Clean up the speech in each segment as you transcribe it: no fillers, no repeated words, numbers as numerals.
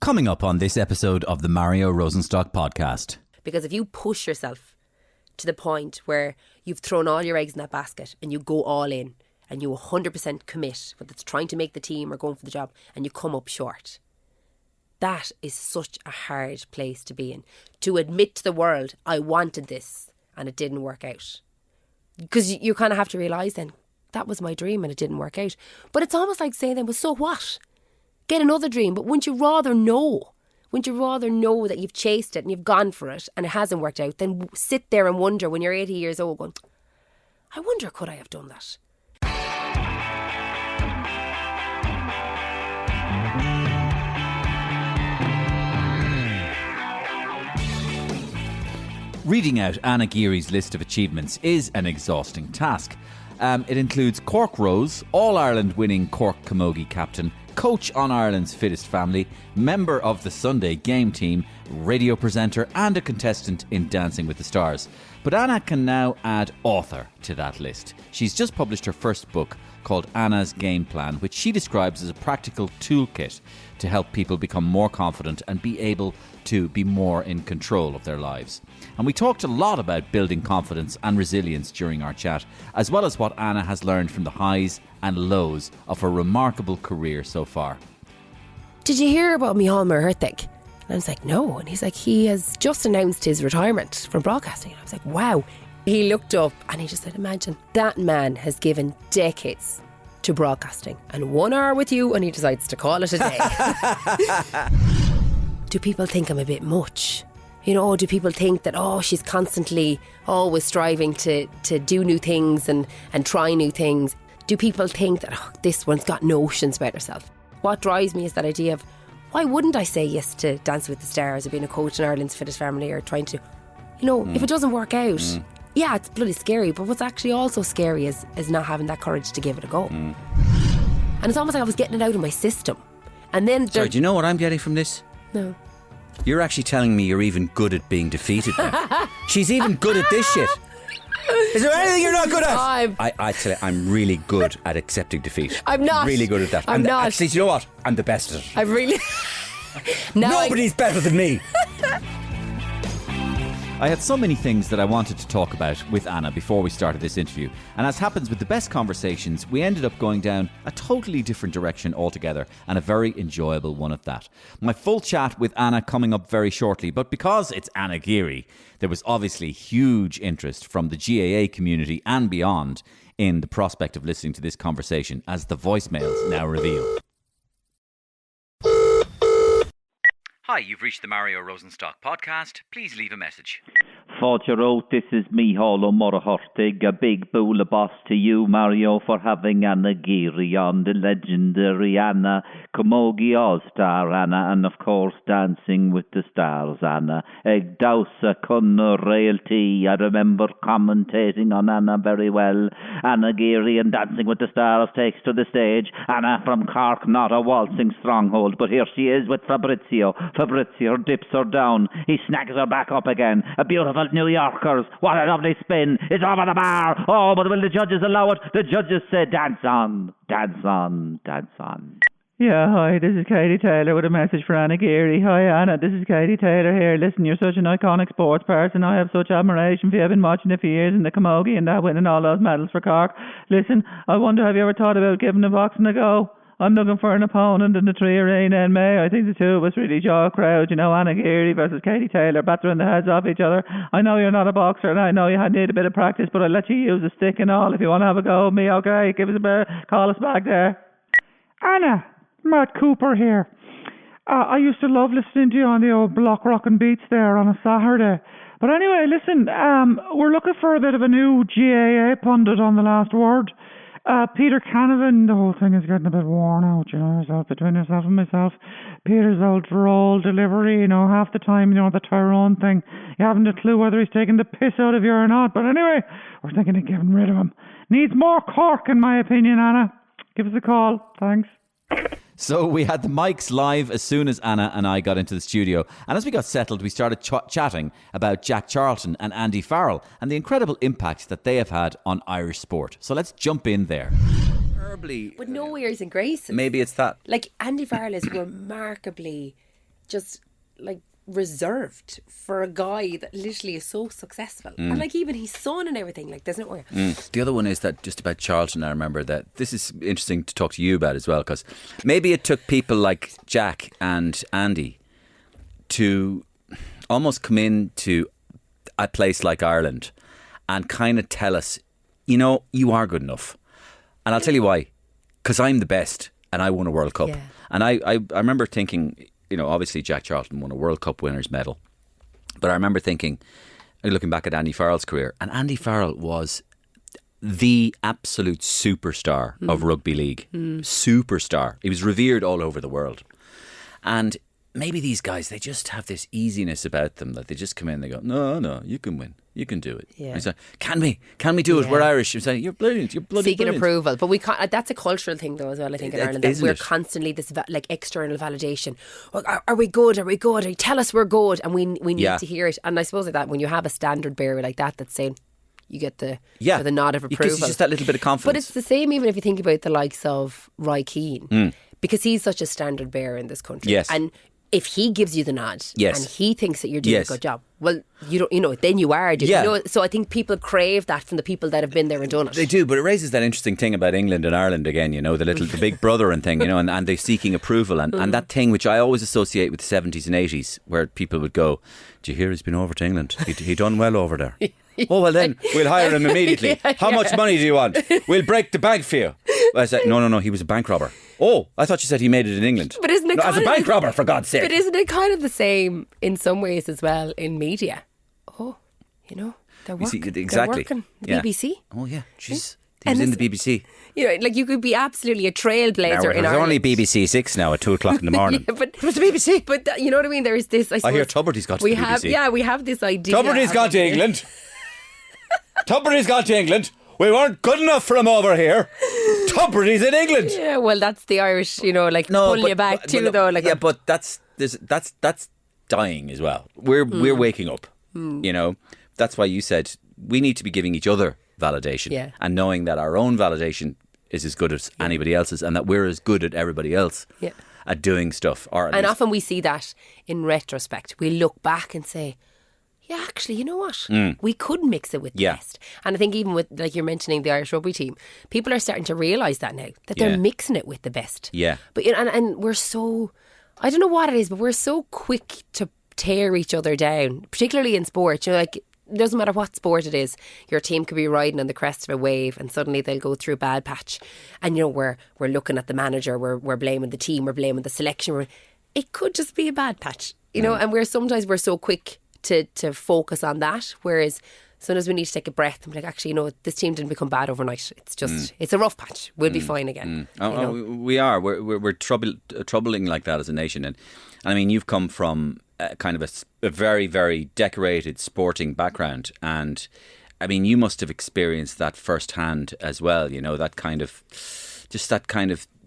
Coming up on this episode of the Mario Rosenstock podcast. Because if you push yourself to the point where you've thrown all your eggs in that basket and you go all in and you 100% commit, whether it's trying to make the team or going for the job, and you come up short, that is such a hard place to be in. To admit to the world, I wanted this and it didn't work out. Because you kind of have to realise then, that was my dream and it didn't work out. But it's almost like saying then, well, so what? Get another dream. But wouldn't you rather know? Wouldn't you rather know that you've chased it and you've gone for it and it hasn't worked out than sit there and wonder when you're 80 years old going, I wonder, could I have done that? Reading out Anna Geary's list of achievements is an exhausting task. It includes Cork Rose, All-Ireland winning Cork Camogie captain, coach on Ireland's Fittest Family, member of the Sunday game team, radio presenter and a contestant in Dancing with the Stars. But Anna can now add author to that list. She's just published her first book called Anna's Game Plan, which she describes as a practical toolkit to help people become more confident and be able to be more in control of their lives. And we talked a lot about building confidence and resilience during our chat, as well as what Anna has learned from the highs and lows of her remarkable career so far. Did you hear about Micheál Marthig? And I was like, no. And he's like, he has just announced his retirement from broadcasting. And I was like, wow. He looked up and he just said, imagine, that man has given decades to broadcasting and 1 hour with you and he decides to call it a day. Do people think I'm a bit much? You know, do people think that, she's constantly always striving to do new things and try new things? Do people think that, this one's got notions about herself? What drives me is that idea of, why wouldn't I say yes to Dancing with the Stars or being a coach in Ireland's Fittest Family or trying to, if it doesn't work out, yeah, it's bloody scary, but what's actually also scary is not having that courage to give it a go. And it's almost like I was getting it out of my system. And then... Sorry, do you know what I'm getting from this? No. You're actually telling me you're even good at being defeated now. She's even good at this shit. Is there anything you're not good at? I tell you, I'm really good at accepting defeat. I'm not. Really good at that. I'm not. Actually, do you know what? I'm the best at it. I really... Nobody's better than me. I had so many things that I wanted to talk about with Anna before we started this interview, and as happens with the best conversations, we ended up going down a totally different direction altogether, and a very enjoyable one at that. My full chat with Anna coming up very shortly, but because it's Anna Geary, there was obviously huge interest from the GAA community and beyond in the prospect of listening to this conversation, as the voicemails now reveal. Hi, you've reached the Mario Rosenstock podcast. Please leave a message. Fortune, this is Micheál Marthig. A big boola boss to you, Mario, for having Anna Geary on, the legendary Anna, Camogie All-Star Anna, and of course Dancing with the Stars Anna. Eg Dowsa Cunna Realty. I remember commentating on Anna very well. Anna Geary and Dancing with the Stars takes to the stage. Anna from Cork, not a waltzing stronghold, but here she is with Fabrizio. Fabrizio dips her down. He snags her back up again. A beautiful New Yorkers. What a lovely spin. It's over the bar. Oh, but will the judges allow it? The judges say dance on, dance on, dance on. Yeah, hi, this is Katie Taylor with a message for Anna Geary. Hi Anna, this is Katie Taylor here. Listen, you're such an iconic sports person. I have such admiration for you. I've been watching you for years in the Camogie and that, winning all those medals for Cork. Listen, I wonder, have you ever thought about giving the boxing a go? I'm looking for an opponent in the 3 Arena in May. I think the two of us really draw a crowd. You know, Anna Geary versus Katie Taylor, battering the heads off each other. I know you're not a boxer and I know you need a bit of practice, but I'll let you use a stick and all if you want to have a go with me, okay? Give us a bit, call us back there. Anna, Matt Cooper here. I used to love listening to you on the old block rockin' beats there on a Saturday. But anyway, listen, we're looking for a bit of a new GAA pundit on The Last Word. Peter Canavan, the whole thing is getting a bit worn out, you know, between yourself and myself. Peter's old droll delivery, you know, half the time, you know, the Tyrone thing, you haven't a clue whether he's taking the piss out of you or not. But anyway, we're thinking of getting rid of him. Needs more Cork, in my opinion, Anna. Give us a call. Thanks. So we had the mics live as soon as Anna and I got into the studio. And as we got settled, we started chatting about Jack Charlton and Andy Farrell and the incredible impact that they have had on Irish sport. So let's jump in there. With no airs and graces. Maybe it's that. Like, Andy Farrell is remarkably just like reserved for a guy that literally is so successful. And like even his son and everything, like there's no way. The other one is that just about Charlton, I remember that this is interesting to talk to you about as well, because maybe it took people like Jack and Andy to almost come into a place like Ireland and kind of tell us, you know, you are good enough. And I'll tell you why. Because I'm the best and I won a World Cup. Yeah. And I remember thinking, you know, obviously Jack Charlton won a World Cup winners medal. But I remember thinking, looking back at Andy Farrell's career, and Andy Farrell was the absolute superstar of rugby league. Superstar. He was revered all over the world. And maybe these guys, they just have this easiness about them that they just come in and they go, no, you can win. You can do it. Yeah. I say, can we do it? We're Irish. You say, you're brilliant. You're bloody Seeking brilliant. approval. But we can't, that's a cultural thing though as well, I think, in Ireland. That Isn't we're it? constantly this like external validation. Are we good? Are we good? Tell us we're good. And we need to hear it. And I suppose like that, when you have a standard bearer like that that's saying, you get the nod of approval. Because it's just that little bit of confidence. But it's the same even if you think about the likes of Roy Keane. Because he's such a standard bearer in this country. Yes. And if he gives you the nod Yes. and he thinks that you're doing Yes. a good job, well, you don't, you know, then you are doing. Yeah. You know, so I think people crave that from the people that have been there and done it. They do, but it raises that interesting thing about England and Ireland again, you know, the big brother and thing, you know, and they're seeking approval. And that thing which I always associate with the 70s and 80s, where people would go, do you hear he's been over to England? He done well over there. Oh, well then, we'll hire him immediately. How much money do you want? We'll break the bank for you. I said, no, he was a bank robber. Oh, I thought you said he made it in England. But isn't it as a bank robber, for God's sake. But isn't it kind of the same in some ways as well in media? Oh, you know, they're working. Exactly. They're working. The Yeah. BBC. Oh, yeah. Jeez. He And was in the it's- BBC. You know, like you could be absolutely a trailblazer in There's Ireland. only BBC 6 now at 2 o'clock in the morning. Yeah, but it was the BBC. But you know what I mean? There is this. I hear suppose Tubridy's got to we the have, BBC. Yeah, we have this idea. Tubridy's gone to England. Tubridy's gone to England. We weren't good enough for him over here. Tubridy's in England. Yeah, well, that's the Irish, you know, like pulling you back too, though. Like, but that's dying as well. We're waking up. You know, that's why you said we need to be giving each other validation, Yeah. and knowing that our own validation is as good as anybody else's, and that we're as good at everybody else Yeah. at doing stuff. Or at And least- often we see that in retrospect. We look back and say, yeah, actually, you know what? We could mix it with the Yeah. best. And I think even with, like you're mentioning, the Irish rugby team, people are starting to realise that now, that they're Yeah. mixing it with the best. Yeah. But you know, and we're so, I don't know what it is, but we're so quick to tear each other down, particularly in sport. You know, like, it doesn't matter what sport it is, your team could be riding on the crest of a wave and suddenly they'll go through a bad patch. And, you know, we're looking at the manager, we're blaming the team, we're blaming the selection. It could just be a bad patch, you know, and we're so quick to focus on that, whereas sometimes we need to take a breath and be like, actually, you know, this team didn't become bad overnight. It's just it's a rough patch. We'll be fine again. You know? We are. We're troubling like that as a nation, and I mean, you've come from kind of a very, very decorated sporting background, and I mean, you must have experienced that firsthand as well. You know, that kind of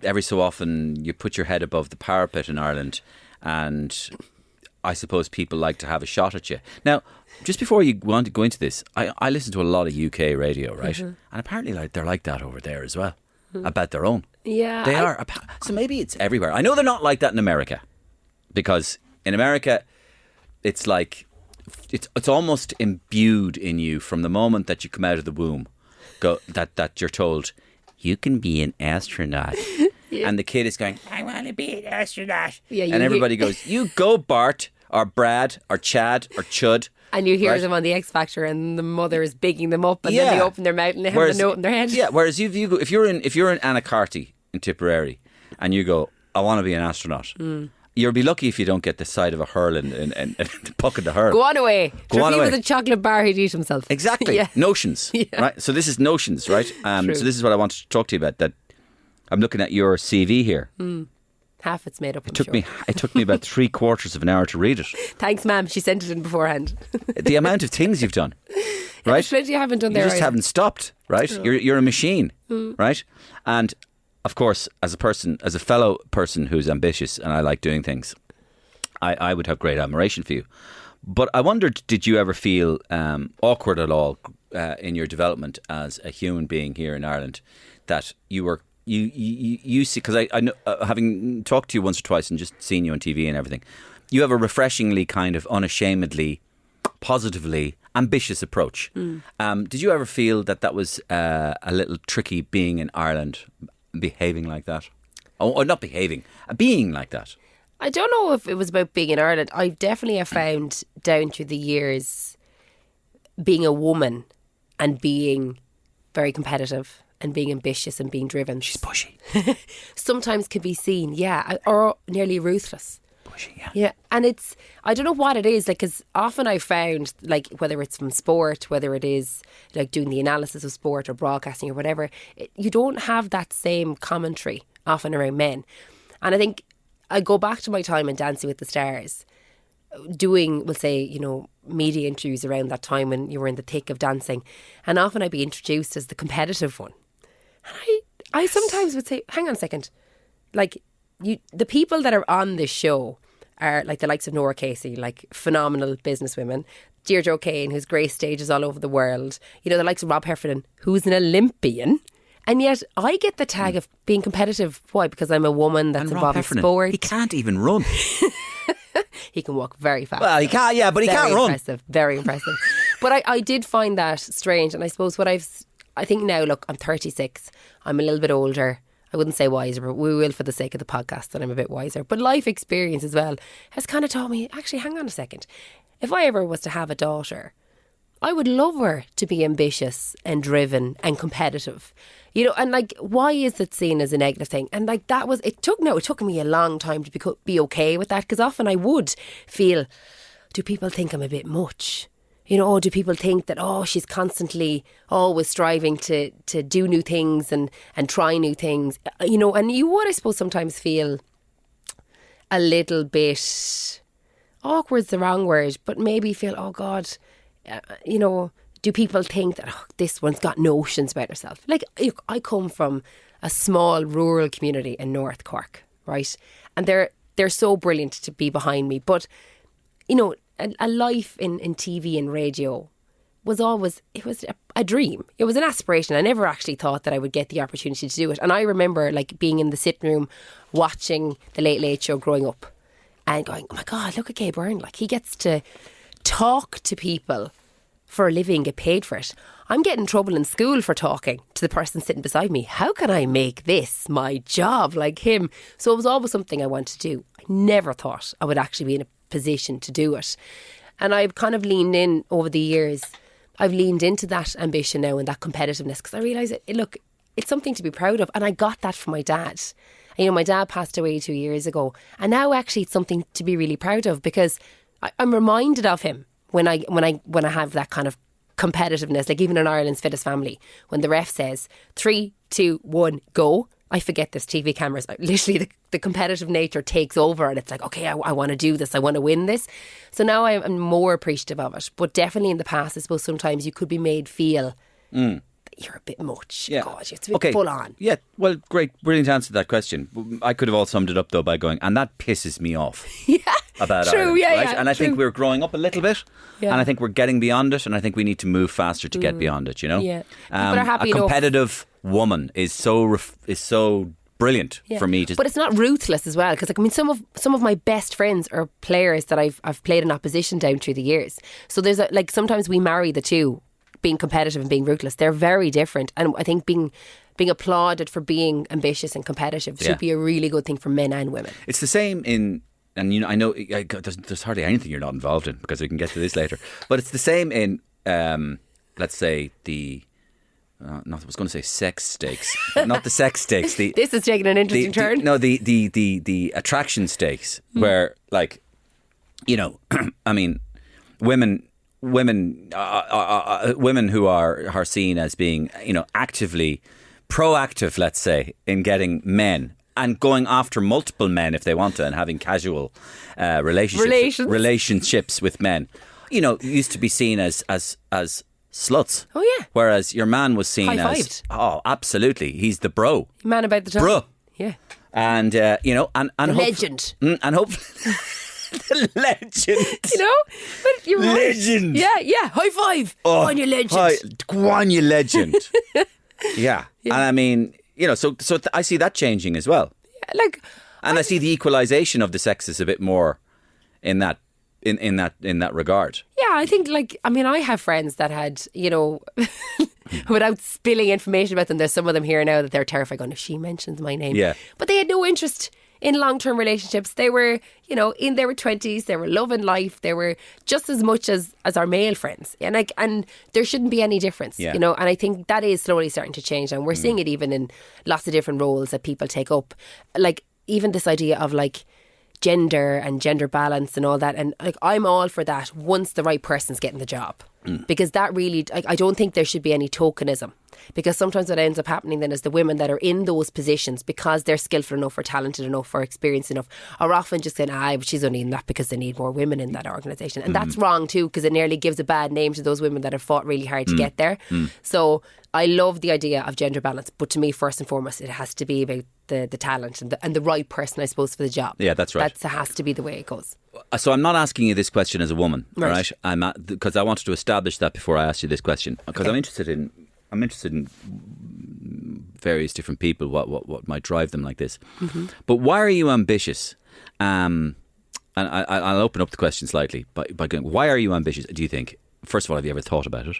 every so often you put your head above the parapet in Ireland, and I suppose people like to have a shot at you. Now, just before you want to go into this, I listen to a lot of UK radio, right? And apparently they're like that over there as well, about their own. Yeah. They are. So maybe it's everywhere. I know they're not like that in America, because in America, it's like, it's almost imbued in you from the moment that you come out of the womb, that you're told, you can be an astronaut. Yeah. And the kid is going, I want to be an astronaut. Yeah, and everybody goes, you go, Bart, or Brad, or Chad, or Chud. And you hear right? them on the X Factor, and the mother is bigging them up, and then they open their mouth and they have a note in their head. Yeah, whereas if you're in Anacarty in Tipperary, and you go, I want to be an astronaut. You'll be lucky if you don't get the side of a hurl and the puck of the hurl. Go on away. Go on if he away. was a chocolate bar, he'd eat himself. Exactly. Yeah. Notions. Yeah. Right. So this is notions, right? So this is what I wanted to talk to you about. That I'm looking at your CV here. Half it's made up. It took me about 3/4 of an hour to read it. Thanks, ma'am. She sent it in beforehand. The amount of things you've done, right? There's plenty you haven't done there. You just either. haven't stopped, right? You're a machine, right? And of course, as a fellow person who's ambitious and I like doing things, I would have great admiration for you. But I wondered, did you ever feel awkward at all in your development as a human being here in Ireland, that you see, because I know, having talked to you once or twice and just seen you on TV and everything, you have a refreshingly kind of unashamedly, positively ambitious approach. Did you ever feel that was a little tricky being in Ireland, behaving like that? Or not behaving, being like that? I don't know if it was about being in Ireland. I definitely have found down through the years being a woman and being very competitive and being ambitious and being driven. She's pushy. Sometimes can be seen, or nearly ruthless. Pushy, yeah. Yeah, and I don't know what it is, like, because often I found, like, whether it's from sport, whether it is, like, doing the analysis of sport or broadcasting or whatever, you don't have that same commentary often around men. And I think I go back to my time in Dancing with the Stars, doing, we'll say, you know, media interviews around that time when you were in the thick of dancing, and often I'd be introduced as the competitive one. And I sometimes would say, hang on a second, like, the people that are on this show are like the likes of Nora Casey, like phenomenal businesswomen, Deirdre O'Kane, who's graced stages all over the world, you know, the likes of Rob Heffernan, who's an Olympian, and yet I get the tag of being competitive. Why? Because I'm a woman that's involved in sport. He can't even run. He can walk very fast. Well, he can't, yeah, but he can't run. Very impressive. But I did find that strange, and I suppose what I think now, look, I'm 36, I'm a little bit older. I wouldn't say wiser, but we will for the sake of the podcast that I'm a bit wiser. But life experience as well has kind of taught me, actually, hang on a second. If I ever was to have a daughter, I would love her to be ambitious and driven and competitive. You know, and like, why is it seen as a negative thing? And like, it took me a long time to be okay with that, because often I would feel, do people think I'm a bit much? You know, do people think that, she's constantly always striving to do new things and try new things? You know, and you would, I suppose, sometimes feel a little bit, awkward's the wrong word, but maybe feel, oh God, you know, do people think that this one's got notions about herself? Like, I come from a small rural community in North Cork, right? And they're so brilliant to be behind me. But, you know, a life in TV and radio was always, it was a dream. It was an aspiration. I never actually thought that I would get the opportunity to do it. And I remember, like, being in the sitting room watching the Late Late Show growing up and going, oh my God, look at Gay Byrne. Like, he gets to talk to people for a living, get paid for it. I'm getting in trouble in school for talking to the person sitting beside me. How can I make this my job like him? So it was always something I wanted to do. I never thought I would actually be in a position to do it. And I've kind of leaned in over the years. I've leaned into that ambition now and that competitiveness, because I realise, look, it's something to be proud of. And I got that from my dad. And, you know, my dad passed away 2 years ago. And now actually it's something to be really proud of, because I'm reminded of him when I have that kind of competitiveness, like even in Ireland's Fittest Family, when the ref says 3, 2, 1, go, I forget this TV cameras. Literally the competitive nature takes over, and it's like, okay, I want to do this, I want to win this. So now I'm more appreciative of it. But definitely in the past, I suppose sometimes you could be made feel that you're a bit much. Yeah. God, it's a bit full on. Yeah, well, great, brilliant answer to that question. I could have all summed it up though by going, and that pisses me off. Yeah. About true, Ireland, yeah, right? yeah. And I true. think we're growing up a little bit, Yeah. and I think we're getting beyond it, and I think we need to move faster to get beyond it. You know, Yeah. People are happy a enough. competitive woman is so brilliant Yeah. for me to. But it's not ruthless as well, because like, I mean, some of my best friends are players that I've played in opposition down through the years. So there's like, sometimes we marry the two, being competitive and being ruthless. They're very different, and I think being applauded for being ambitious and competitive should be a really good thing for men and women. It's the same in. And you know, I know there's hardly anything you're not involved in, because we can get to this later. But it's the same in, let's say I was going to say sex stakes, but not the sex stakes. This is taking an interesting turn. The attraction stakes, where, like, you know, I mean, women who are seen as being, you know, actively proactive, let's say, in getting men. And going after multiple men if they want to, and having casual relationships with men, you know, used to be seen as sluts. Oh yeah. Whereas your man was seen High-fived. as absolutely, he's the bro, Man about the time. bro, Yeah. and you know, and Legend. and hopefully the legend. You know, but you're right. Legend. Yeah. High five. Go on, you legend. Go on, you legend. Yeah, and I mean, you know, so I see that changing as well. Like, And I see the equalisation of the sexes a bit more in that regard. Yeah, I think I have friends that had, without spilling information about them, there's some of them here now that they're terrified going, if she mentions my name. Yeah. But they had no interest in long-term relationships. They were, in their 20s, they were loving life. They were just as much as our male friends. And there shouldn't be any difference, And I think that is slowly starting to change. And we're seeing it even in lots of different roles that people take up. Like, even this idea of gender and gender balance and all that, and I'm all for that once the right person's getting the job, because that really I don't think there should be any tokenism, because sometimes what ends up happening then is the women that are in those positions, because they're skillful enough or talented enough or experienced enough, are often just saying, but she's only in that because they need more women in that organisation, and that's wrong too, because it nearly gives a bad name to those women that have fought really hard to get there. So I love the idea of gender balance, but to me, first and foremost, it has to be about the talent and the right person, I suppose, for the job. Yeah, that's right. That has to be the way it goes. So I'm not asking you this question as a woman, right? Because I wanted to establish that before I asked you this question, because I'm interested in various different people, what might drive them like this. But why are you ambitious? And I'll open up the question slightly by going, why are you ambitious? Do you think? First of all, have you ever thought about it?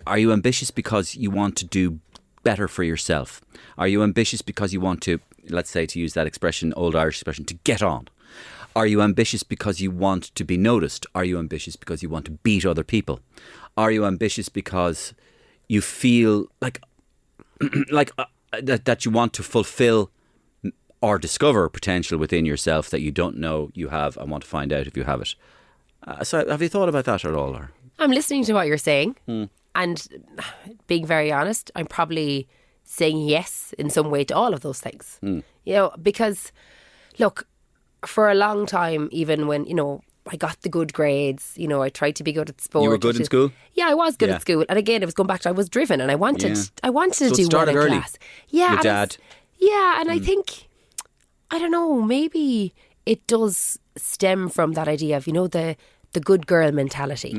Are you ambitious because you want to do better for yourself? Are you ambitious because you want to, let's say, to use that expression, old Irish expression, to get on? Are you ambitious because you want to be noticed? Are you ambitious because you want to beat other people? Are you ambitious because you feel that you want to fulfill or discover potential within yourself that you don't know you have and want to find out if you have it? So have you thought about that at all? Or? I'm listening to what you're saying, and being very honest, I'm probably saying yes in some way to all of those things. Because look, for a long time, even when I got the good grades, I tried to be good at sport. You were good in school? Yeah, I was good at school, and again, it was going back to I was driven, and I wanted to do well in early. class. Yeah, your dad. And I think, I don't know, maybe it does stem from that idea of the good girl mentality.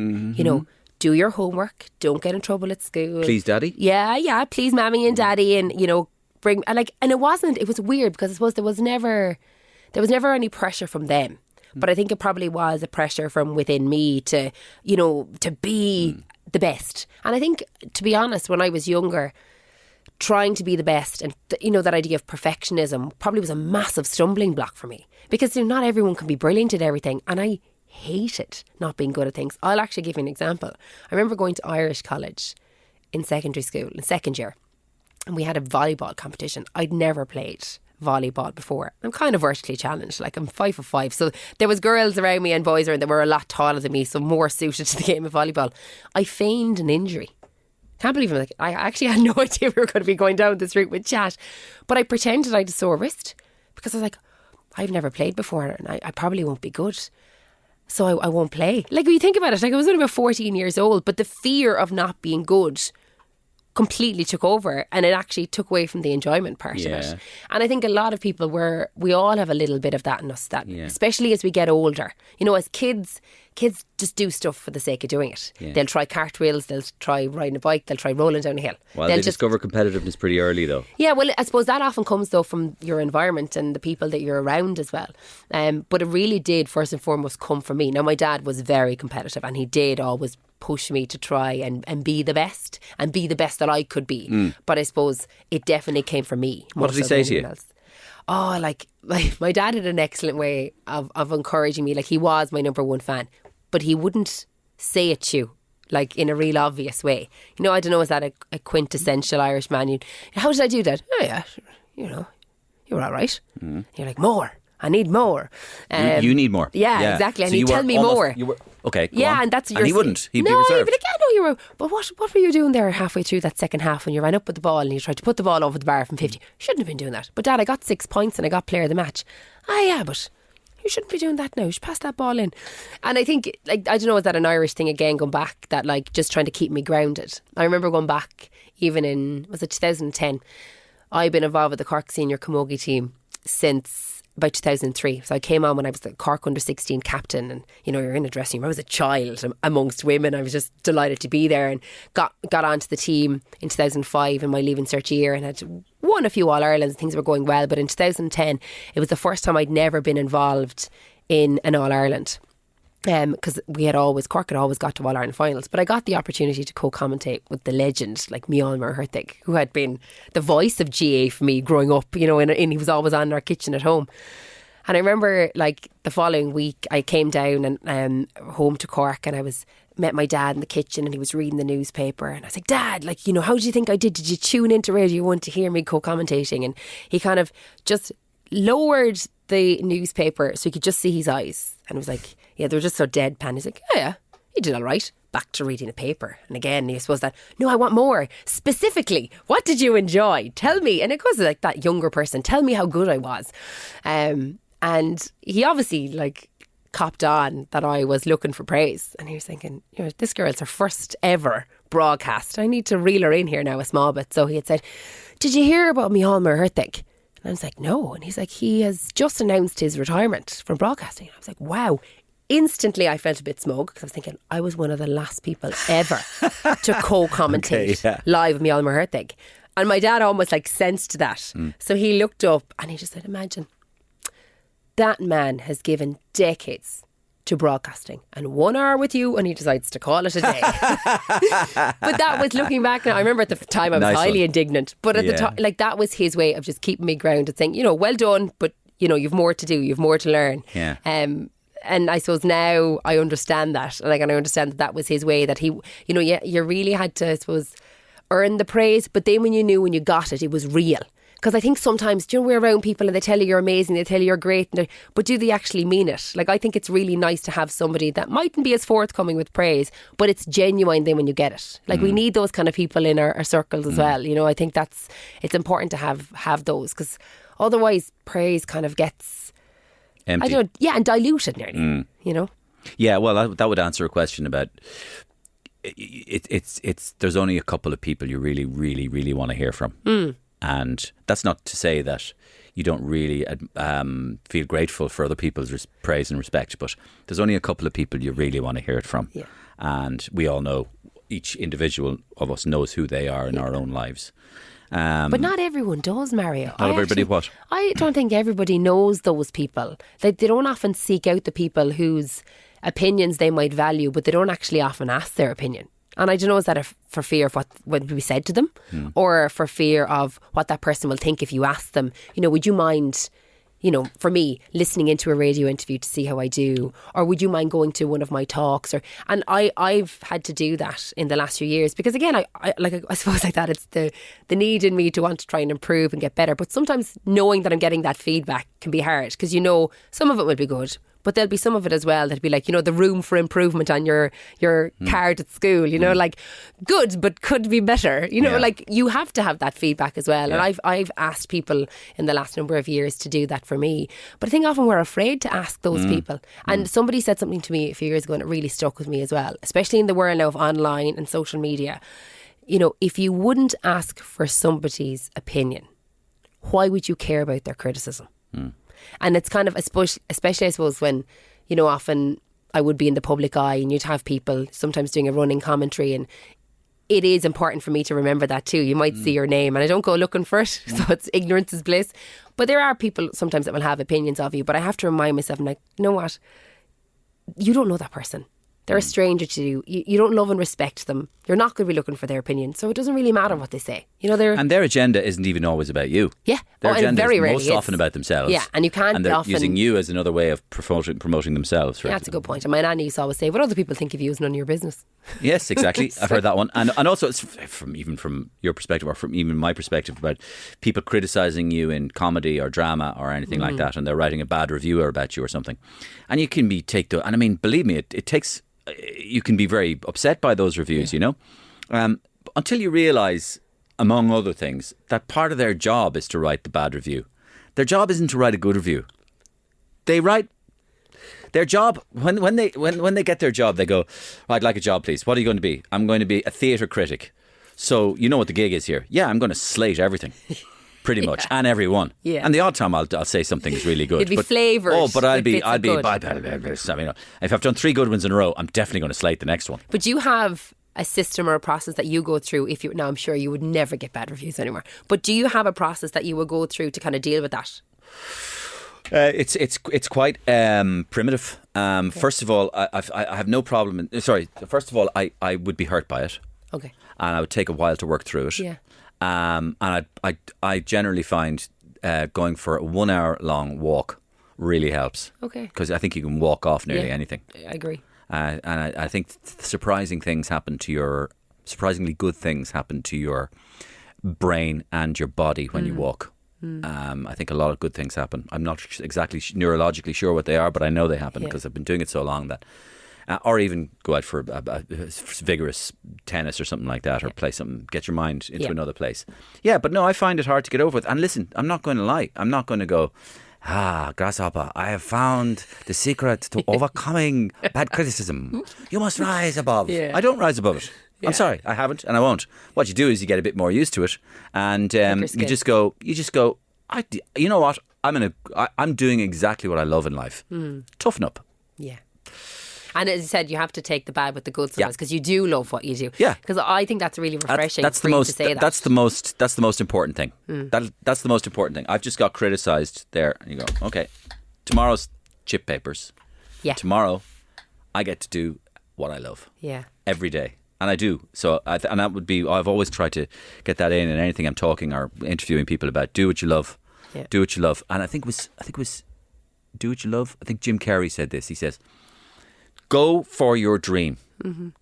Do your homework, don't get in trouble at school. Please, daddy. Yeah, please, mommy and daddy, and bring and it was weird, because I suppose there was never any pressure from them, but I think it probably was a pressure from within me to be the best. And I think, to be honest, when I was younger, trying to be the best and that idea of perfectionism probably was a massive stumbling block for me, because not everyone can be brilliant at everything, and I hated not being good at things. I'll actually give you an example. I remember going to Irish college in secondary school in second year, and we had a volleyball competition. I'd never played volleyball before. I'm kind of vertically challenged, I'm 5'5", so there was girls around me and boys around that were a lot taller than me, so more suited to the game of volleyball. I feigned an injury. Can't believe I actually had no idea we were going to be going down this route with chat, but I pretended I had a sore wrist, because I was like, I've never played before, and I probably won't be good, so I won't play. When you think about it, I was only about 14 years old, but the fear of not being good completely took over, and it actually took away from the enjoyment part of it. And I think a lot of people we all have a little bit of that in us, especially as we get older. As kids just do stuff for the sake of doing it. They'll try cartwheels, they'll try riding a bike, they'll try rolling down a hill. Well, they discover competitiveness pretty early, though. Yeah, well, I suppose that often comes, though, from your environment and the people that you're around as well. But it really did, first and foremost, come from me. Now, my dad was very competitive, and he did always push me to try and be the best, and be the best that I could be. But I suppose it definitely came from me. What did he say to you? My dad had an excellent way of encouraging me. He was my number one fan, but he wouldn't say it to you in a real obvious way. I don't know, is that a quintessential Irish man? How did I do that? Oh yeah, you're all right. You're like, more. I need more. You need more. Yeah, exactly. And he'd tell me more. Okay, go yeah, on. And that's your. And he wouldn't. He'd be reserved. reserved. He'd be like, yeah, no, you were. But what were you doing there halfway through that second half when you ran up with the ball and you tried to put the ball over the bar from 50? Shouldn't have been doing that. But Dad, I got 6 points and I got player of the match. Yeah, but you shouldn't be doing that now. You should pass that ball in. And I think, I don't know, is that an Irish thing again, going back, that just trying to keep me grounded. I remember going back even in, was it 2010? I've been involved with the Cork Senior Camogie team since about 2003. So I came on when I was the Cork under-16 captain, and you're in a dressing room. I was a child amongst women. I was just delighted to be there, and got onto the team in 2005 in my leaving cert year, and had won a few All-Irelands and things were going well. But in 2010 it was the first time I'd never been involved in an All-Ireland. Because Cork had always got to All-Ireland finals, but I got the opportunity to co-commentate with the legend like Micheál Murthaig, who had been the voice of GA for me growing up, you know, and he was always on in our kitchen at home. And I remember like the following week I came down and home to Cork, and I met my dad in the kitchen, and he was reading the newspaper, and I was like, Dad, like, you know, how do you think I did? Did you tune into Radio 1 to hear me co-commentating? And he kind of just lowered the newspaper so you could just see his eyes, and it was like, yeah, they were just so deadpan. He's like, oh yeah, you did all right. Back to reading the paper. And again, he supposed that, no, I want more. Specifically, what did you enjoy? Tell me. And it was like that younger person, tell me how good I was. And he obviously like copped on that I was looking for praise. And he was thinking, you know, this girl's her first ever broadcast. I need to reel her in here now a small bit. So he had said, did you hear about Micheál Murthaig? And I was like, no. And he's like, he has just announced his retirement from broadcasting. And I was like, wow. Instantly I felt a bit smug because I was thinking I was one of the last people ever to co-commentate live with Micheál Murthaig. And my dad almost like sensed that. So he looked up and he just said, imagine, that man has given decades to broadcasting and 1 hour with you and he decides to call it a day. But that was, looking back now, I remember at the time I was highly indignant, but at the time, like, that was his way of just keeping me grounded, saying, you know, well done, but you know, you've more to do, you've more to learn. And I suppose now I understand that. Like, and I understand that was his way, that he, you know, you really had to, I suppose, earn the praise. But then when you got it, it was real. Because I think sometimes, do you know, we're around people and they tell you you're amazing, they tell you you're great, but do they actually mean it? Like, I think it's really nice to have somebody that mightn't be as forthcoming with praise, but it's genuine then when you get it. Like, we need those kind of people in our circles as well. You know, I think it's important to have those, because otherwise praise kind of gets empty. I don't know, yeah, and diluted nearly, you know? Yeah, well, that would answer a question about it's there's only a couple of people you really, really, really want to hear from. And that's not to say that you don't really feel grateful for other people's praise and respect, but there's only a couple of people you really want to hear it from. Yeah. And we all know, each individual of us knows who they are in our own lives. But not everyone does, Mario. Not everybody what? I don't think everybody knows those people. Like, they don't often seek out the people whose opinions they might value, but they don't actually often ask their opinion. And I don't know, is that for fear of what would be said to them, or for fear of what that person will think if you ask them, you know, would you mind, you know, for me, listening into a radio interview to see how I do, or would you mind going to one of my talks? And I've had to do that in the last few years, because again, I suppose like that, it's the need in me to want to try and improve and get better. But sometimes knowing that I'm getting that feedback can be hard, because, you know, some of it will be good, but there'll be some of it as well that'll be like, you know, the room for improvement on your card at school, you know, like, good, but could be better. You know, like, you have to have that feedback as well. And I've asked people in the last number of years to do that for me. But I think often we're afraid to ask those people. And somebody said something to me a few years ago and it really stuck with me as well, especially in the world now of online and social media. You know, if you wouldn't ask for somebody's opinion, why would you care about their criticism? And it's kind of, especially I suppose when, you know, often I would be in the public eye and you'd have people sometimes doing a running commentary, and it is important for me to remember that too. You might see your name and I don't go looking for it, so it's ignorance is bliss. But there are people sometimes that will have opinions of you, but I have to remind myself, I'm like, you know what? You don't know that person. They're a stranger to you. You don't love and respect them. You're not going to be looking for their opinion. So it doesn't really matter what they say. You know, and their agenda isn't even always about you. Yeah. Their agenda very is most often about themselves. Yeah, and you can't And they're often using you as another way of promoting themselves. Right? Yeah, that's a good point. And my nanny used to always say, what other people think of you is none of your business. Yes, exactly. I've heard that one. And also, it's from your perspective, or from even my perspective, about people criticising you in comedy or drama or anything like that, and they're writing a bad review about you or something. And you can be and I mean, believe me, it takes... You can be very upset by those reviews, you know, until you realise, among other things, that part of their job is to write the bad review. Their job isn't to write a good review. They write their job when they get their job. They go, "I'd like a job, please. What are you going to be? I'm going to be a theatre critic. So you know what the gig is here? Yeah, I'm going to slate everything." Pretty much, and everyone. Yeah. And the odd time I'll say something is really good. It'd be flavoured. Oh, but I'll be. If I've done 3 good ones in a row, I'm definitely going to slate the next one. But do you have a system or a process that you go through? Now, I'm sure you would never get bad reviews anymore. But do you have a process that you would go through to kind of deal with that? It's quite primitive. First of all, I have no problem. First of all, I would be hurt by it. Okay. And I would take a while to work through it. Yeah. And I generally find going for a 1 hour long walk really helps. Okay. Because I think you can walk off nearly anything. I agree. And I think surprisingly good things happen to your brain and your body when you walk. I think a lot of good things happen. I'm not exactly neurologically sure what they are, but I know they happen because I've been doing it so long that, or even go out for a vigorous tennis or something like that, or play something, get your mind into another place. Yeah, but no, I find it hard to get over with. And listen, I'm not going to lie. I'm not going to go, grasshopper, I have found the secret to overcoming bad criticism. You must rise above. Yeah. I don't rise above it. Yeah. I'm sorry, I haven't, and I won't. What you do is you get a bit more used to it, and you just go. You know what? I'm doing exactly what I love in life. Toughen up. Yeah. And as you said, you have to take the bad with the good sometimes because you do love what you do. Yeah. Because I think that's really refreshing. That's for the you most. to say that. That's the most important thing. That's the most important thing. I've just got criticised there, and you go, okay, tomorrow's chip papers. Yeah. Tomorrow, I get to do what I love. Yeah. Every day. And I do. So, and that would be, I've always tried to get that in anything I'm talking or interviewing people about. Do what you love. Yeah. Do what you love. And I think it was do what you love. I think Jim Carrey said this. He says, go for your dream.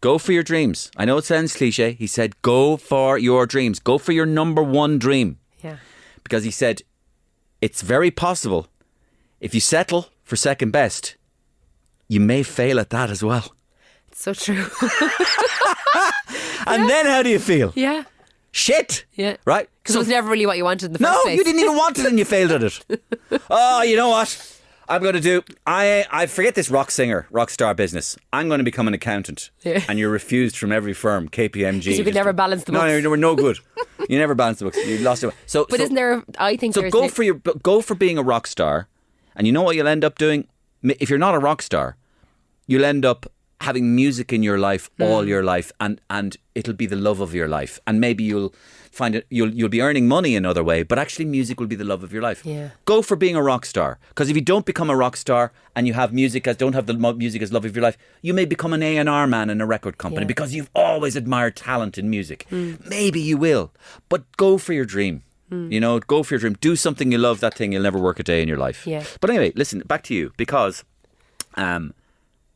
Go for your dreams. I know it sounds cliche. He said, go for your dreams. Go for your number one dream. Yeah. Because he said, it's very possible if you settle for second best, you may fail at that as well. It's so true. And then how do you feel? Yeah. Shit. Yeah. Right? Because it was never really what you wanted in the first place. No, you didn't even want it and you failed at it. Oh, you know what? I'm going to do... I forget this rock star business. I'm going to become an accountant. Yeah. And you're refused from every firm, KPMG. Because you could never balance the books. No, you were no good. You never balanced the books. You lost it. But isn't there... I think so there's... go for being a rock star. And you know what you'll end up doing? If you're not a rock star, you'll end up having music in your life all your life, and it'll be the love of your life, and maybe you'll find it you'll be earning money another way, but actually music will be the love of your life. Yeah. Go for being a rock star, because if you don't become a rock star and you have music don't have the music as love of your life, you may become an A&R man in a record company because you've always admired talent in music. Maybe you will, but go for your dream. You know, go for your dream. Do something you love. That thing you'll never work a day in your life. Yeah. But anyway, listen, back to you, because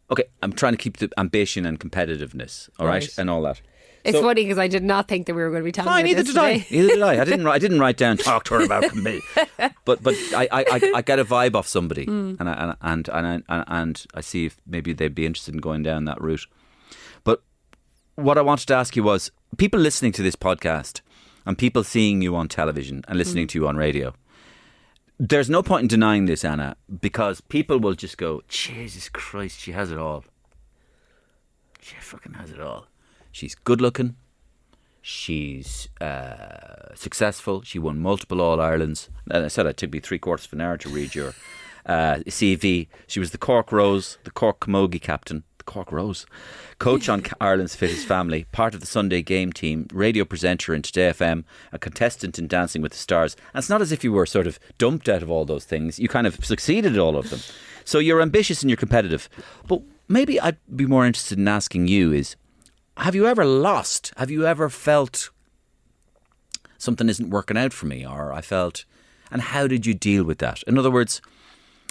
okay, I'm trying to keep the ambition and competitiveness, all right, and all that. It's funny because I did not think that we were going to be talking about Neither this did I. today. Neither did I. I didn't write down talk to her about me, but I get a vibe off somebody, and I see if maybe they'd be interested in going down that route. But what I wanted to ask you was, people listening to this podcast and people seeing you on television and listening to you on radio. There's no point in denying this, Anna, because people will just go, Jesus Christ, she has it all. She fucking has it all. She's good looking. She's successful. She won multiple All-Irelands. And I said it took me 3/4 of an hour to read your CV. She was the Cork Rose, the Cork Camogie captain. Cork Rose, coach on Ireland's Fittest Family, part of the Sunday Game team, radio presenter in Today FM, a contestant in Dancing with the Stars. And it's not as if you were sort of dumped out of all those things. You kind of succeeded at all of them. So you're ambitious and you're competitive. But maybe I'd be more interested in asking you is, have you ever lost? Have you ever felt something isn't working out for me? Or I felt... And how did you deal with that? In other words,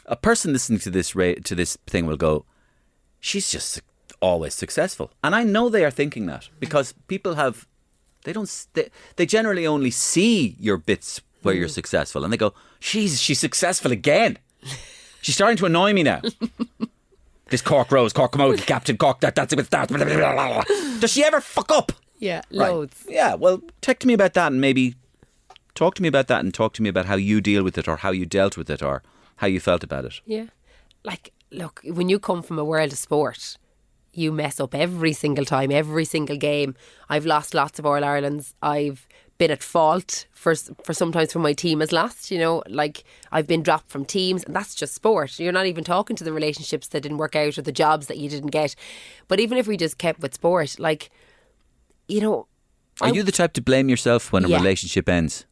a person listening to this thing will go, she's just always successful. And I know they are thinking that because people have, they generally only see your bits where you're successful and they go, she's successful again. She's starting to annoy me now. This Cork Rose, Cork Camogie captain, Cork that's it with that. Does she ever fuck up? Yeah, loads. Right. Yeah, well, talk to me about that and talk to me about how you deal with it or how you dealt with it or how you felt about it. Yeah. Like, look, when you come from a world of sport, you mess up every single time, every single game. I've lost lots of All-Irelands. I've been at fault for sometimes when my team has lost, you know, like I've been dropped from teams, and that's just sport. You're not even talking to the relationships that didn't work out or the jobs that you didn't get. But even if we just kept with sport, like, you know... Are you the type to blame yourself when a relationship ends?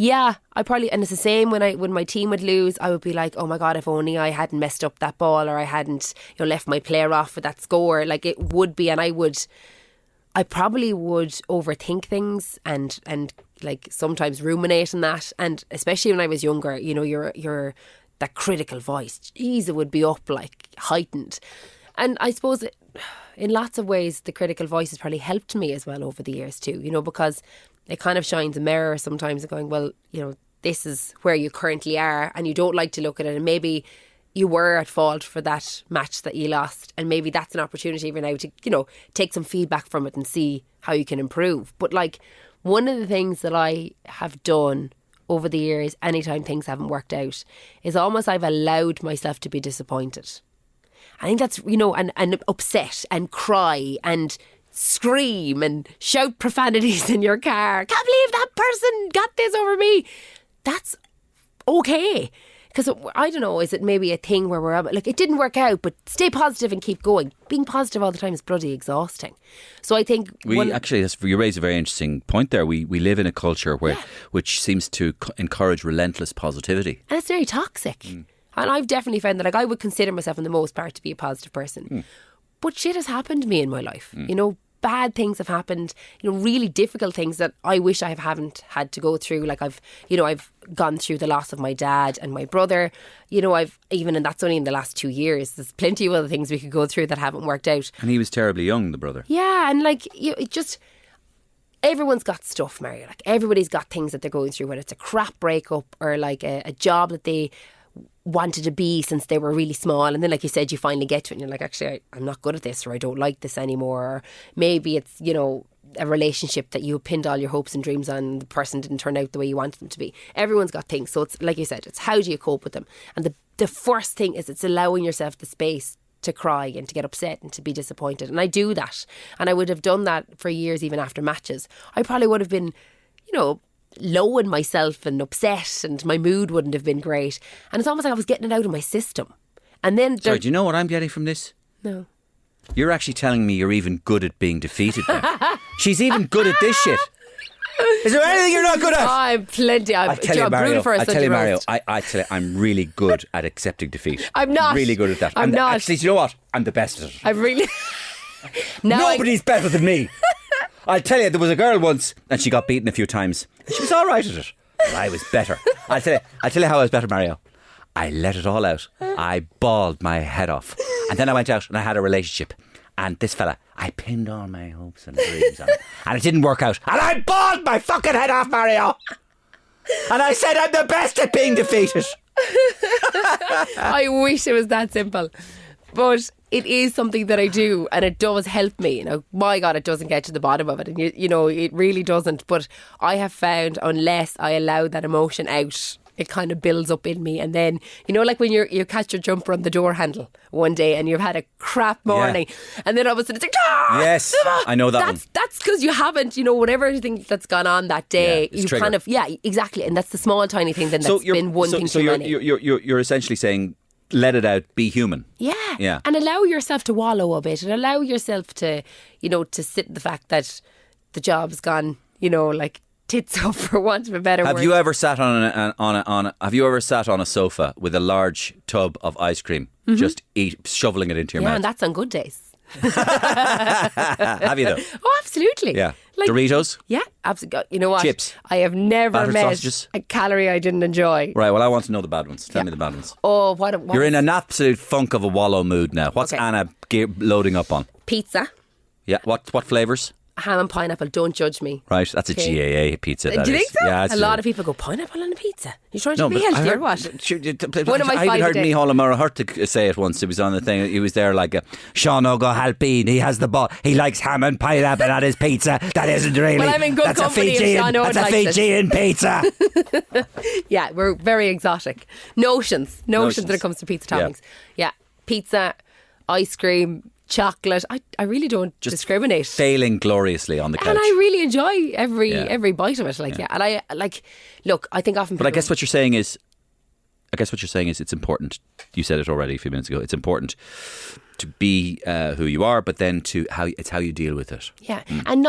Yeah, I probably, and it's the same when my team would lose, I would be like, oh my God, if only I hadn't messed up that ball, or I hadn't, left my player off for that score. Like, it would be, and I probably would overthink things and like sometimes ruminate on that. And especially when I was younger, you're that critical voice, geez, it would be up, like, heightened. And I suppose in lots of ways the critical voice has probably helped me as well over the years too, because it kind of shines a mirror sometimes, going, well, this is where you currently are, and you don't like to look at it, and maybe you were at fault for that match that you lost, and maybe that's an opportunity for now to take some feedback from it and see how you can improve. But like, one of the things that I have done over the years, anytime things haven't worked out, is almost I've allowed myself to be disappointed. I think that's, and upset and cry and scream and shout profanities in your car. Can't believe that person got this over me. That's okay. Because I don't know, is it maybe a thing where we're like, it didn't work out, but stay positive and keep going. Being positive all the time is bloody exhausting. So I think you raise a very interesting point there. We live in a culture which seems to encourage relentless positivity, and it's very toxic. And I've definitely found that, like, I would consider myself in the most part to be a positive person. But shit has happened to me in my life. Bad things have happened, really difficult things that I wish I haven't had to go through. Like, I've gone through the loss of my dad and my brother. And that's only in the last 2 years. There's plenty of other things we could go through that haven't worked out. And he was terribly young, the brother. Yeah, and like, everyone's got stuff, Mario. Like, everybody's got things that they're going through, whether it's a crap breakup or like a job that they wanted to be since they were really small, and then, like you said, you finally get to it and you're like, actually, I'm not good at this, or I don't like this anymore. Or maybe it's a relationship that you pinned all your hopes and dreams on, and the person didn't turn out the way you wanted them to be. Everyone's got things. So it's like you said, it's how do you cope with them. And the first thing is, it's allowing yourself the space to cry and to get upset and to be disappointed. And I do that, and I would have done that for years. Even after matches, I probably would have been low in myself and upset, and my mood wouldn't have been great. And it's almost like I was getting it out of my system. And then sorry, do you know what I'm getting from this? No. You're actually telling me you're even good at being defeated now. She's even good at this shit. Is there anything you're not good at? I'm plenty. I tell you, Mario, I tell you, I'm really good at accepting defeat. I'm not. Really good at that. I'm not. Actually, you know what? I'm the best at it. I'm really... Nobody's better than me. I'll tell you, there was a girl once and she got beaten a few times. She was all right at it. But I was better. I'll tell you how I was better, Mario. I let it all out. I bawled my head off. And then I went out and I had a relationship. And this fella, I pinned all my hopes and dreams on him. And it didn't work out. And I bawled my fucking head off, Mario. And I said I'm the best at being defeated. I wish it was that simple. But it is something that I do, and it does help me. Now, my God, it doesn't get to the bottom of it, and it really doesn't. But I have found, unless I allow that emotion out, it kind of builds up in me. And then, like when you catch your jumper on the door handle one day and you've had a crap morning, and then all of a sudden it's like, yes, I know that one. That's because you haven't, whatever everything that's gone on that day, you kind of, exactly. And that's the small tiny thing then that's been one thing too many. You're essentially saying, let it out, be human. Yeah. And allow yourself to wallow a bit, and allow yourself to, to sit in the fact that the job's gone, like tits up, for want of a better word. Have you ever sat have you ever sat on a sofa with a large tub of ice cream, just shoveling it into your mouth? Yeah, and that's on good days. Have you though? Oh, absolutely. Yeah. Like, Doritos? Yeah, absolutely. You know what? Chips? I have never battered met sausages? a calorie I didn't enjoy. Right, well, I want to know the bad ones. Tell me the bad ones. Oh, what you're in an absolute funk of a wallow mood now. What's Anna loading up on? Pizza. Yeah, what flavours? Ham and pineapple, don't judge me. Right, that's a GAA pizza. Do you think so? Yeah, a lot of people go, pineapple on a pizza? You're trying to be healthy or what? I even heard Micheál O'Mara say it once. It was on the thing. He was there like, Sean O'Galpine, he has the ball. He likes ham and pineapple on his pizza. That isn't really. Well, I'm in good company if Sean O'Galpine That's a Fijian pizza. Yeah, we're very exotic. Notions when it comes to pizza toppings. Yeah, pizza, ice cream, chocolate. I really don't discriminate. Failing gloriously on the couch. And I really enjoy every bite of it. And I look, I think often. But I guess what you're saying is it's important. You said it already a few minutes ago. It's important to be who you are, but then it's how you deal with it. Yeah, and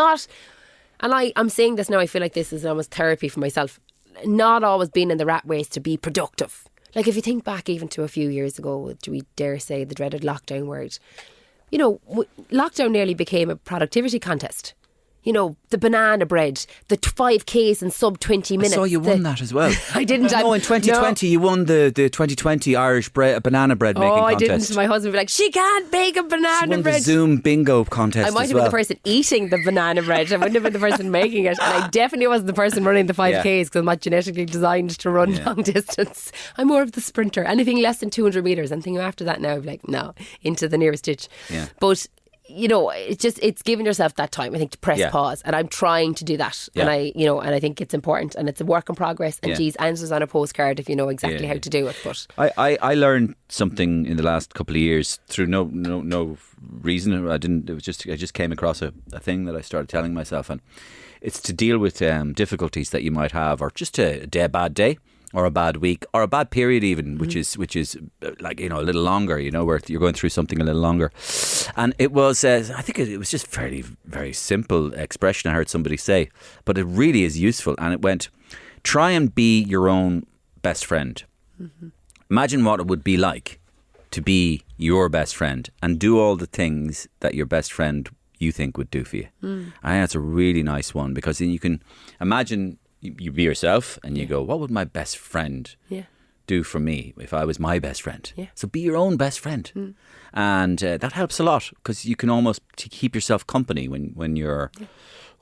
I'm saying this now. I feel like this is almost therapy for myself. not always being in the rat race to be productive. Like if you think back even to a few years ago, do we dare say the dreaded lockdown word? You know, lockdown nearly became a productivity contest. You know, the banana bread, the 5Ks in sub 20 minutes. I saw you won that as well. I didn't. No, in 2020 you won the 2020 Irish banana bread making contest. I didn't. My husband would be like, she can't bake a banana she won bread. The Zoom bingo contest. I might have been the person eating the banana bread. I wouldn't have been the person making it. And I definitely wasn't the person running the 5Ks because I'm not genetically designed to run long distance. I'm more of the sprinter. Anything less than 200 metres. Anything after that now, I'm like, no, into the nearest ditch. Yeah. But you know, it's giving yourself that time, I think, to press pause, and I'm trying to do that, and I think it's important, and it's a work in progress, and geez, answers on a postcard if you know exactly how to do it. But I learned something in the last couple of years through no reason. I just came across a thing that I started telling myself, and it's to deal with difficulties that you might have, or just a bad day, or a bad week, or a bad period even, which is like, you know, a little longer, you know, where you're going through something a little longer. And it was, I think it was just very, very simple expression I heard somebody say, but it really is useful. And it went, try and be your own best friend. Mm-hmm. Imagine what it would be like to be your best friend and do all the things that your best friend you think would do for you. I think that's a really nice one, because then you can imagine you be yourself and you go, what would my best friend do for me if I was my best friend? Yeah. So be your own best friend. And that helps a lot, because you can almost keep yourself company when you're...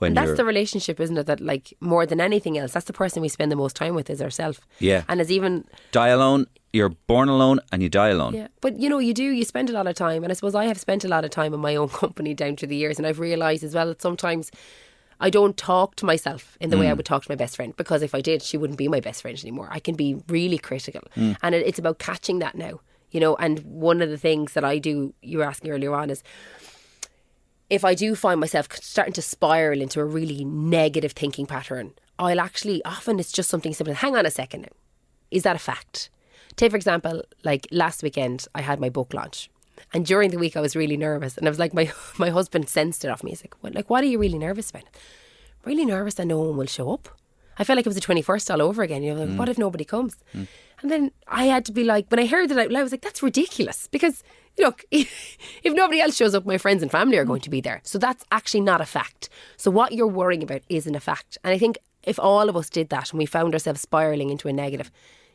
And that's the relationship, isn't it? That, like, more than anything else, that's the person we spend the most time with, is ourselves. Yeah. And as even... Die alone, you're born alone and you die alone. Yeah. But, you know, you spend a lot of time. And I suppose I have spent a lot of time in my own company down through the years. And I've realised as well that sometimes I don't talk to myself in the way I would talk to my best friend, because if I did, she wouldn't be my best friend anymore. I can be really critical. And it's about catching that now, you know. And one of the things that I do, you were asking earlier on, is if I do find myself starting to spiral into a really negative thinking pattern, I'll actually, often it's just something simple. Hang on a second now. Is that a fact? Take, for example, like last weekend, I had my book launch. And during the week I was really nervous, and I was like, my husband sensed it off me. He's like, what are you really nervous about? I'm really nervous that no one will show up. I felt like it was the 21st all over again. You know, like, what if nobody comes? And then I had to be like, when I heard it out loud, I was like, that's ridiculous, because look, if nobody else shows up, my friends and family are going to be there. So that's actually not a fact. So what you're worrying about isn't a fact. And I think if all of us did that and we found ourselves spiralling into a negative,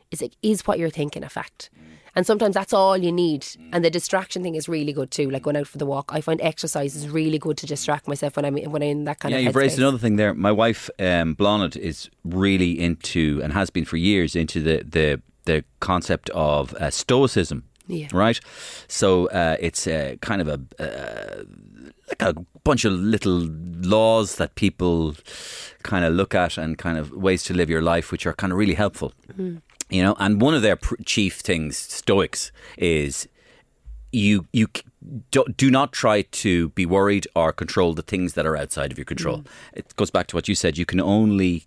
it's like, is what you're thinking a fact? And sometimes that's all you need. And the distraction thing is really good too. Like going out for the walk, I find exercise is really good to distract myself when I'm in that kind of headspace. Yeah, you've raised another thing there. My wife, Blonde, is really into, and has been for years, into the concept of stoicism. Yeah. Right? So it's kind of like a bunch of little laws that people kind of look at, and kind of ways to live your life, which are kind of really helpful. You know, and one of their chief things, Stoics, is you do not try to be worried or control the things that are outside of your control. It goes back to what you said. You can only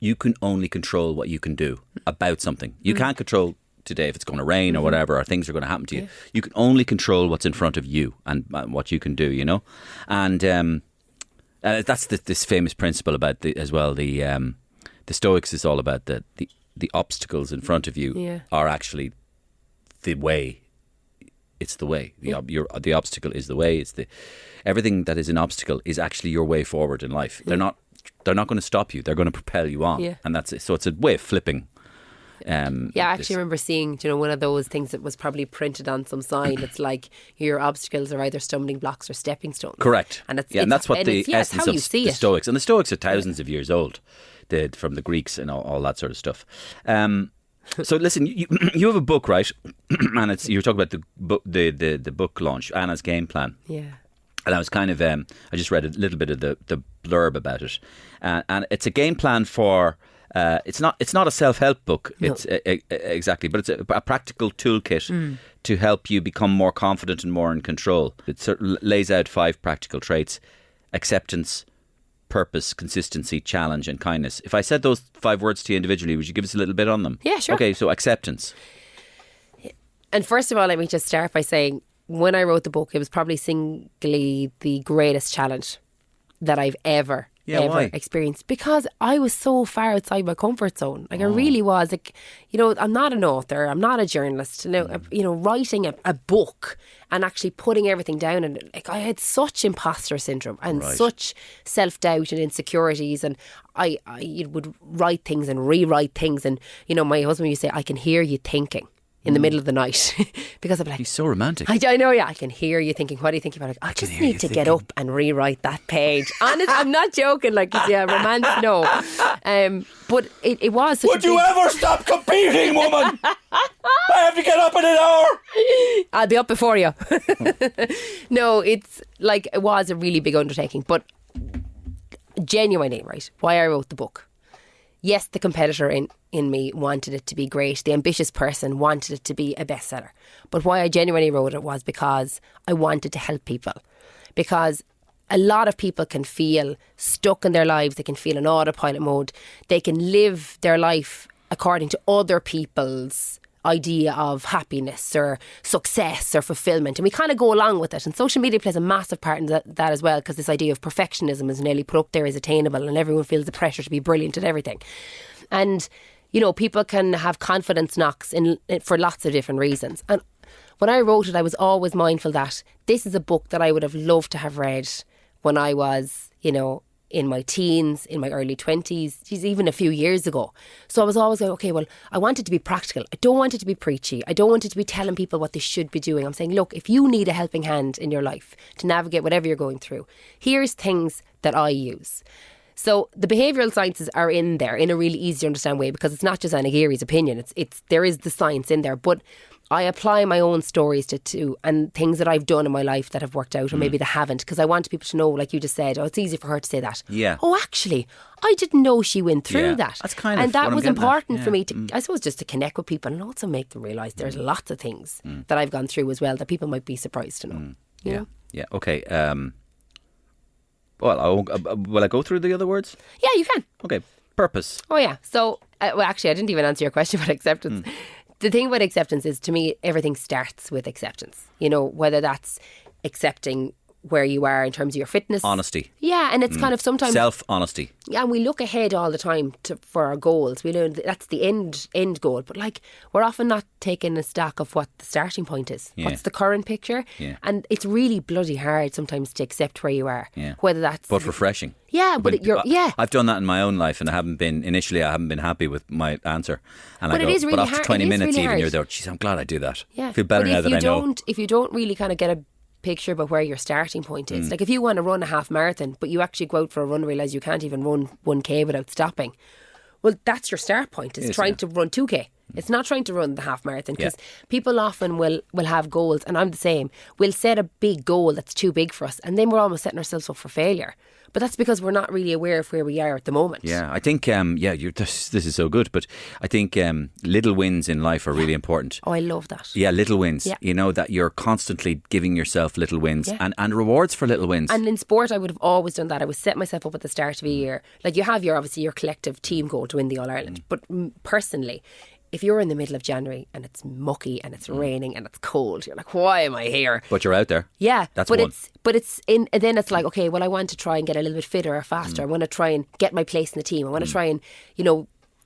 control what you can do about something. You can't control today if it's going to rain or whatever, or things are going to happen to you. You can only control what's in front of you and what you can do, you know. And that's this famous principle about the Stoics is all about the obstacles in front of you are actually the way. It's the way. The obstacle is the way. It's everything that is an obstacle is actually your way forward in life. They're not going to stop you. They're going to propel you on, and that's it. So it's a way of flipping. I actually remember seeing, one of those things that was probably printed on some sign. It's like your obstacles are either stumbling blocks or stepping stones. Correct. And that's what the essence of the Stoics. And the Stoics are thousands of years old. From the Greeks and all that sort of stuff. So listen, you have a book, right? And you're talking about the book launch, Anna's Game Plan. Yeah. And I was kind of I just read a little bit of the blurb about it, and it's a game plan for. It's not a self-help book. No. It's exactly, but it's a practical toolkit to help you become more confident and more in control. It sort of lays out 5 practical traits: acceptance, purpose, consistency, challenge, and kindness. If I said those 5 words to you individually, would you give us a little bit on them? Yeah, sure. Okay, so acceptance. And first of all, let me just start by saying, when I wrote the book, it was probably singly the greatest challenge that I've ever Yeah, why? experienced, because I was so far outside my comfort zone. Like I really was. Like, you know, I'm not an author, I'm not a journalist. You know, writing a book and actually putting everything down, and like I had such imposter syndrome and such self-doubt and insecurities, and I would write things and rewrite things, and you know, my husband used to say, I can hear you thinking in the middle of the night, because I'm like, He's so romantic. I know, yeah, I can hear you thinking, what are you thinking about? Like, I just need to get up and rewrite that page. Honest, I'm not joking, like, yeah, romance, no. But it was such Would you ever stop competing, woman? I have to get up in an hour. I'll be up before you. No, it's like, it was a really big undertaking, but genuinely, right, why I wrote the book. Yes, the competitor in me wanted it to be great. The ambitious person wanted it to be a bestseller. But why I genuinely wrote it was because I wanted to help people. Because a lot of people can feel stuck in their lives. They can feel in autopilot mode. They can live their life according to other people's idea of happiness or success or fulfillment, and we kind of go along with it, and social media plays a massive part in that as well, because this idea of perfectionism is nearly put up there as attainable, and everyone feels the pressure to be brilliant at everything. And you know, people can have confidence knocks for lots of different reasons, and when I wrote it, I was always mindful that this is a book that I would have loved to have read when I was, you know, in my teens, in my early 20s, even a few years ago. So I was always going, okay, well, I want it to be practical. I don't want it to be preachy. I don't want it to be telling people what they should be doing. I'm saying, look, if you need a helping hand in your life to navigate whatever you're going through, here's things that I use. So the behavioural sciences are in there in a really easy to understand way, because it's not just Anna Geary's opinion. There is the science in there, but I apply my own stories to too, and things that I've done in my life that have worked out, or maybe they haven't, because I want people to know, like you just said, oh, it's easy for her to say that. Yeah. Oh, actually, I didn't know she went through that. That's kind of and that what I'm was getting at. important Yeah. for me to, I suppose, just to connect with people and also make them realise there's lots of things that I've gone through as well that people might be surprised to know. You know? Yeah. Okay. Well, will I go through the other words? Yeah, you can. Okay. Purpose. Oh, yeah. So, well, actually, I didn't even answer your question about acceptance. The thing about acceptance is, to me, everything starts with acceptance. You know, whether that's accepting where you are in terms of your fitness. Honesty. Yeah, and it's kind of sometimes... Self-honesty. Yeah, and we look ahead all the time for our goals. We know that's the end goal. But like, we're often not taking a stock of what the starting point is. Yeah. What's the current picture? Yeah. And it's really bloody hard sometimes to accept where you are. Yeah. Whether that's... But refreshing. Yeah, but I've done that in my own life, and I haven't been happy with my answer. And But I go, it is really but after hard. 20 It is minutes really even, hard. you're there, geez, I'm glad I do that. Yeah. I feel better But now if that you I know. don't, if you don't really kind of get a picture about where your starting point is, like if you want to run a half marathon, but you actually go out for a run and realise you can't even run 1k without stopping, well, that's your start point. It's trying to run 2k. It's not trying to run the half marathon, because people often will have goals, and I'm the same. We'll set a big goal that's too big for us, and then we're almost setting ourselves up for failure. But that's because we're not really aware of where we are at the moment. Yeah, I think, this is so good, but I think little wins in life are really important. Oh, I love that. Yeah, little wins. Yeah. You know, that you're constantly giving yourself little wins and rewards for little wins. And in sport, I would have always done that. I would set myself up at the start of a year. Like, you have obviously your collective team goal to win the All-Ireland. But personally, if you're in the middle of January and it's mucky and it's raining and it's cold, you're like, why am I here? But you're out there. Yeah, That's but one. then it's like, okay, well, I want to try and get a little bit fitter or faster. I want to try and get my place in the team. I want to try and,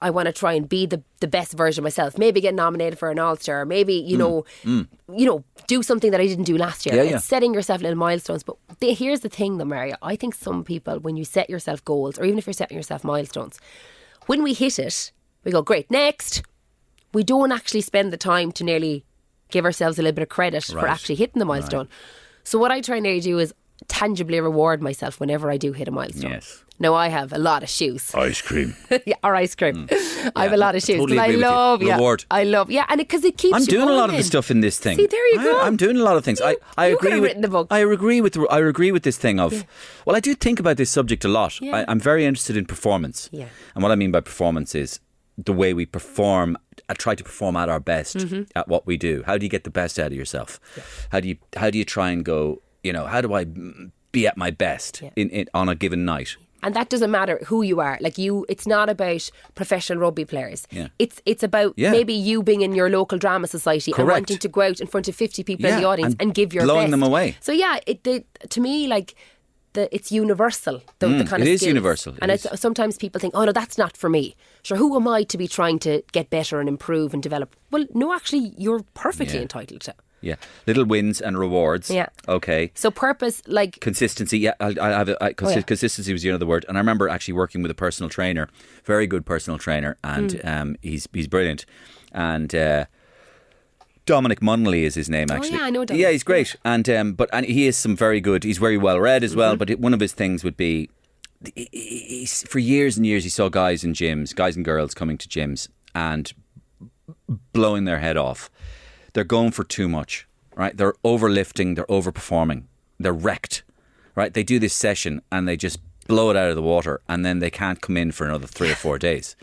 I want to try and be the best version of myself. Maybe get nominated for an All-Star. Maybe, do something that I didn't do last year. Yeah. It's setting yourself little milestones. But here's the thing though, Maria. I think some people, when you set yourself goals, or even if you're setting yourself milestones, when we hit it, we go, great, next. We don't actually spend the time to nearly give ourselves a little bit of credit for actually hitting the milestone. Right. So what I try and nearly do is tangibly reward myself whenever I do hit a milestone. Yes. Now, I have a lot of shoes. Ice cream. Yeah, or ice cream. I have a lot of shoes. Totally but agree with you. Reward. I love, and because it keeps I'm you doing going. a lot of the stuff in this thing. See, there you go. I'm doing a lot of things. I you agree could have with written the book. I agree with this thing of, well, I do think about this subject a lot. Yeah. I'm very interested in performance. Yeah. And what I mean by performance is the way we perform. I try to perform at our best at what we do. How do you get the best out of yourself? Yeah. How do you try and go, how do I be at my best on a given night? And that doesn't matter who you are. Like it's not about professional rugby players. Yeah. It's about maybe you being in your local drama society and wanting to go out in front of 50 people in the audience and give your blowing best. them away. So to me, like, it's universal. The kind of it is skills. universal. And sometimes people think, oh no, that's not for me. Sure, who am I to be trying to get better and improve and develop? Well, no, actually, you're perfectly entitled to. Yeah, little wins and rewards. Yeah. Okay. So purpose, like consistency. Yeah, consistency was the other word. And I remember actually working with a personal trainer, very good personal trainer, and he's brilliant. And Dominic Munnelly is his name, actually. Oh yeah, I know Dominic. Yeah, he's great, and he is some very good. He's very well read as well. But one of his things would be, for years and years, he saw guys in gyms, guys and girls coming to gyms and blowing their head off. They're going for too much, right? They're overlifting, they're overperforming, they're wrecked, right? They do this session and they just blow it out of the water, and then they can't come in for another 3 or 4 days.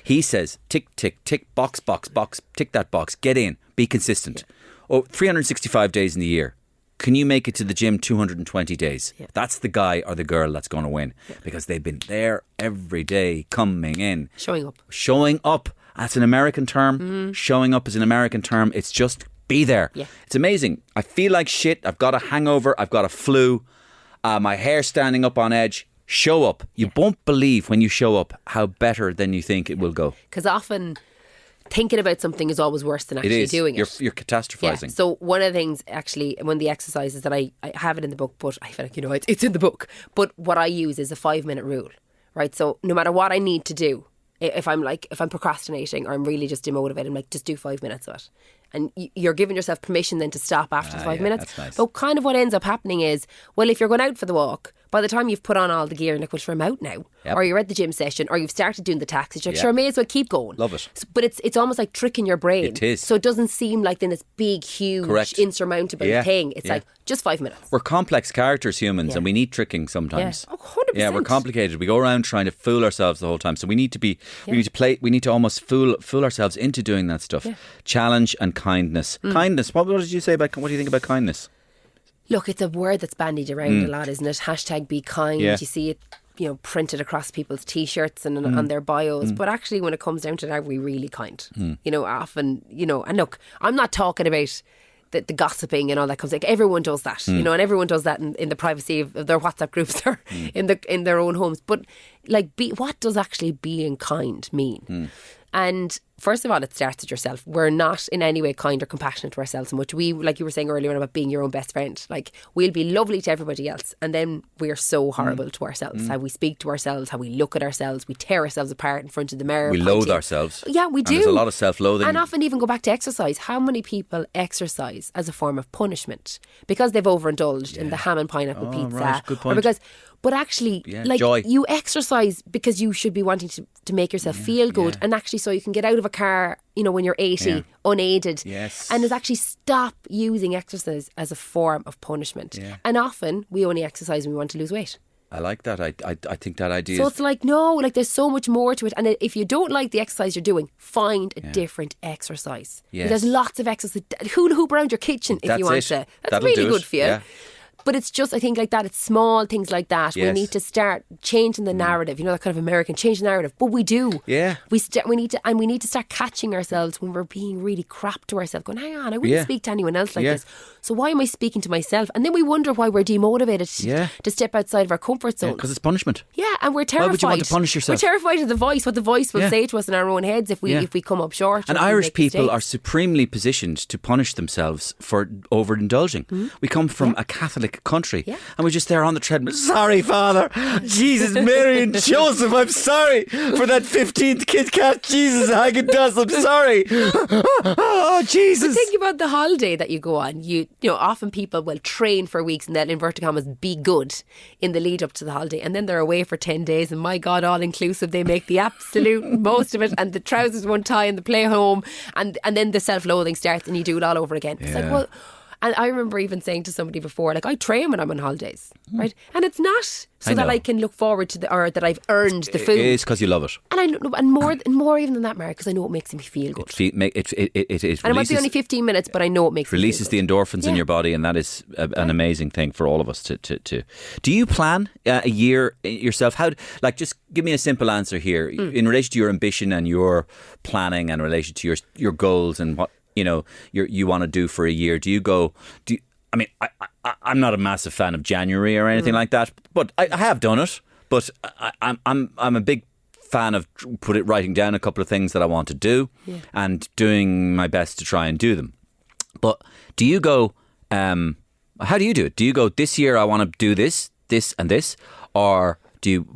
He says, tick, tick, tick, box, box, box, tick that box, get in, be consistent. Oh, 365 days in the year. Can you make it to the gym 220 days? Yeah. That's the guy or the girl that's going to win, because they've been there every day, coming in. Showing up. That's an American term. Showing up is an American term. It's just be there. Yeah. It's amazing. I feel like shit. I've got a hangover. I've got a flu. My hair's standing up on edge. Show up. You won't believe when you show up how better than you think it will go. Because often thinking about something is always worse than actually doing it. You're catastrophizing. Yeah. So one of the things, actually, one of the exercises that I have it in the book, but I feel like, it's in the book. But what I use is a 5-minute rule, right? So no matter what I need to do, if I'm procrastinating or I'm really just demotivated, I'm like, just do 5 minutes of it. And you're giving yourself permission then to stop after the 5 minutes. That's nice. But kind of what ends up happening is, well, if you're going out for the walk, by the time you've put on all the gear and like, well, sure, I'm out now. Yep. Or you're at the gym session, or you've started doing the taxis, you're like, sure, I may as well keep going. Love it. So, but it's almost like tricking your brain. It is. So it doesn't seem like then this big, huge, insurmountable thing. It's like, just 5 minutes. We're complex characters, humans, and we need tricking sometimes. Yeah. Oh, 100%. Yeah, we're complicated. We go around trying to fool ourselves the whole time. So we need to be, we need to almost fool ourselves into doing that stuff. Yeah. Challenge and kindness. Kindness. What did you say about, what do you think about kindness? Look, it's a word that's bandied around a lot, isn't it? Hashtag be kind. Yeah. You see it, printed across people's T-shirts and on their bios. But actually, when it comes down to that, are we really kind? Often, and look, I'm not talking about the gossiping and all that comes. Like, everyone does that, and everyone does that in the privacy of their WhatsApp groups or in their own homes. But like, what does actually being kind mean? And first of all, it starts with yourself. We're not in any way kind or compassionate to ourselves, and which we, like you were saying earlier about being your own best friend. Like, we'll be lovely to everybody else, and then we are so horrible to ourselves. How we speak to ourselves, how we look at ourselves, we tear ourselves apart in front of the mirror. We loathe ourselves. Yeah, we do. And there's a lot of self-loathing. And often even go back to exercise. How many people exercise as a form of punishment because they've overindulged in the ham and pineapple pizza? Right. Good point. But actually, joy. You exercise because you should be wanting to make yourself feel good, and actually so you can get out of a car, when you're 80, unaided. Yes. And is actually stop using exercise as a form of punishment. Yeah. And often we only exercise when we want to lose weight. I like that. I think that idea So it's like, no, like there's so much more to it. And if you don't like the exercise you're doing, find a different exercise. Yes. There's lots of exercise. Hula hoop around your kitchen if you want to. That's That'll really do good it. for you. Yeah. But it's just, I think, like that, it's small things like that. Yes. We need to start changing the narrative, that kind of American, change the narrative. But we do. Yeah. We need to start catching ourselves when we're being really crap to ourselves, going, hang on, I wouldn't speak to anyone else like this. So why am I speaking to myself? And then we wonder why we're demotivated to step outside of our comfort zone. Because it's punishment. Yeah, and we're terrified. Why would you want to punish yourself? We're terrified of what the voice will say to us in our own heads if we come up short. And Irish people are supremely positioned to punish themselves for overindulging. We come from a Catholic country. Yeah. And we're just there on the treadmill. Sorry, Father. Jesus, Mary and Joseph, I'm sorry for that 15th Kit Kat. Jesus, Haagen-Dazs, I'm sorry. Oh, Jesus. But think about the holiday that you go on. Often people will train for weeks and then, inverted commas, be good in the lead up to the holiday. And then they're away for 10 days. And my God, all inclusive, they make the absolute most of it. And the trousers won't tie and the play home. And then the self-loathing starts and you do it all over again. It's like, well... And I remember even saying to somebody before, like, I train when I'm on holidays, right? And it's not so that I can look forward to or that I've earned the food. It's because you love it. And I know, and more even than that, Mark, because I know it makes me feel good. It and it might be only 15 minutes, but I know it makes releases me feel the endorphins in your body, and that is an amazing thing for all of us to. Do you plan a year yourself? Just give me a simple answer here in relation to your ambition and your planning, and in relation to your goals and what you want to do for a year. I'm not a massive fan of January or anything like that, but I have done it. But I'm a big fan of writing down a couple of things that I want to do and doing my best to try and do them. But do you go? How do you do it? Do you go, this year I want to do this, this, and this, or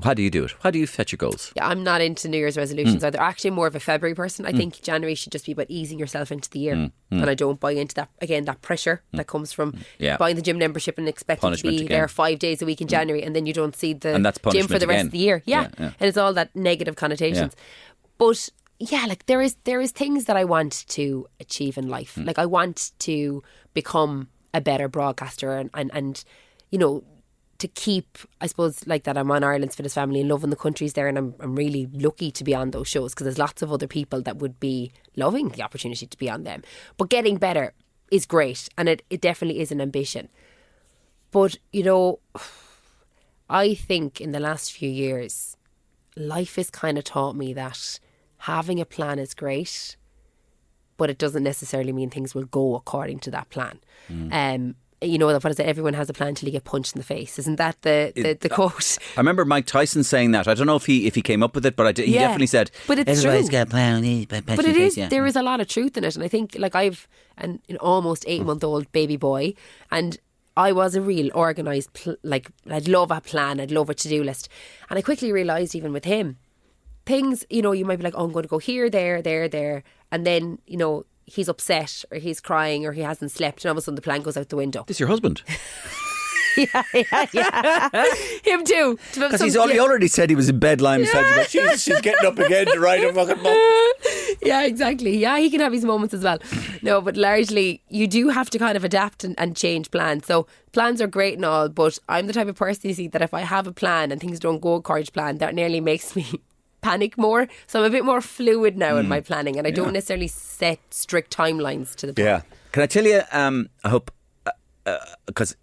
how do you do it? How do you set your goals? Yeah, I'm not into New Year's resolutions either. Actually, more of a February person. I think January should just be about easing yourself into the year. And I don't buy into that pressure that comes from buying the gym membership and expecting to be there 5 days a week in January, and then you don't see the gym for the rest of the year. Yeah. And it's all that negative connotations. But yeah, like there is things that I want to achieve in life. Like I want to become a better broadcaster and you know, to keep, I suppose, like that I'm on Ireland's Fittest Family and loving the countries there, and I'm really lucky to be on those shows because there's lots of other people that would be loving the opportunity to be on them. But getting better is great, and it definitely is an ambition. But, you know, I think in the last few years, life has kind of taught me that having a plan is great, but it doesn't necessarily mean things will go according to that plan. You know, what is it? Everyone has a plan till you get punched in the face. Isn't that the quote? I remember Mike Tyson saying that. I don't know if he came up with it, but he definitely said, but it's everybody's true. got a plan. But it is. Yeah. There is a lot of truth in it. And I think, like, I've an almost 8-month-old baby boy, and I was a real organised, I'd love a plan, I'd love a to-do list. And I quickly realised, even with him, things, you know, you might be like, oh, I'm going to go here, there. And then, you know, he's upset or he's crying or he hasn't slept, and all of a sudden the plan goes out the window. This is your husband? yeah. Him too. Because he's already said he was in bed lying beside you. Jesus, she's getting up again to write a fucking book. Yeah, exactly. Yeah, he can have his moments as well. No, but largely you do have to kind of adapt and change plans. So plans are great and all, but I'm the type of person, you see, that if I have a plan and things don't go according to plan, that nearly makes me panic more. So I'm a bit more fluid now in my planning, and I don't necessarily set strict timelines to the plan. Yeah. Can I tell you, I hope, because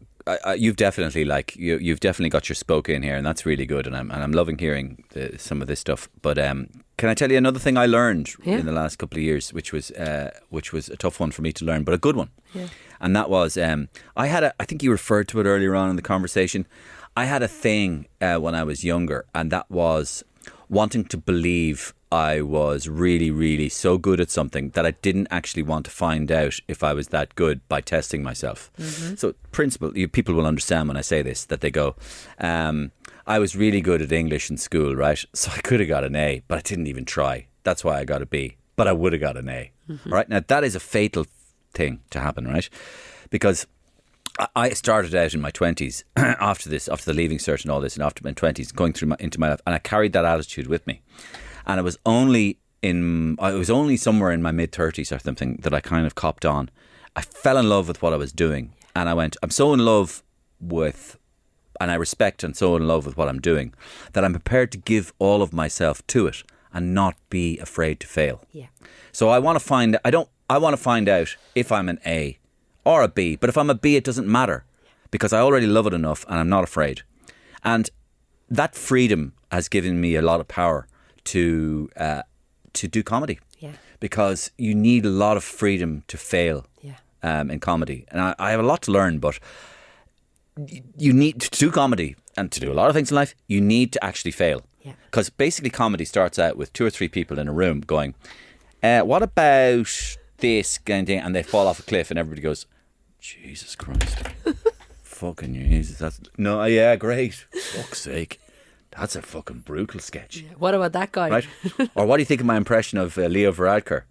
you've definitely you've definitely got your spoke in here, and that's really good, and I'm loving hearing some of this stuff. But can I tell you another thing I learned in the last couple of years, which was a tough one for me to learn, but a good one. Yeah. And that was I think you referred to it earlier on in the conversation. I had a thing when I was younger, and that was wanting to believe I was really, really so good at something that I didn't actually want to find out if I was that good by testing myself. Mm-hmm. So, people will understand when I say this, that they go, I was really good at English in school, right? So I could have got an A, but I didn't even try. That's why I got a B, but I would have got an A. Mm-hmm. Right? Now, that is a fatal thing to happen, right? Because I started out in my 20s after the Leaving Cert and all this, and after my 20s going through into my life, and I carried that attitude with me. And it was only somewhere in my mid-30s or something that I kind of copped on. I fell in love with what I was doing, and I went, I'm so in love with, and I respect and so in love with what I'm doing, that I'm prepared to give all of myself to it and not be afraid to fail. Yeah. So I want to find out if I'm an A or a B, but if I'm a B, it doesn't matter, because I already love it enough and I'm not afraid. And that freedom has given me a lot of power to do comedy. Yeah. Because you need a lot of freedom to fail in comedy. And I have a lot to learn, but you need to do comedy and to do a lot of things in life, you need to actually fail. Because basically comedy starts out with 2 or 3 people in a room going, what about this kind of thing? And they fall off a cliff and everybody goes, Jesus Christ. Fucking Jesus. Yeah, great. Fuck's sake. That's a fucking brutal sketch. Yeah, what about that guy? Right? Or what do you think of my impression of Leo Varadkar?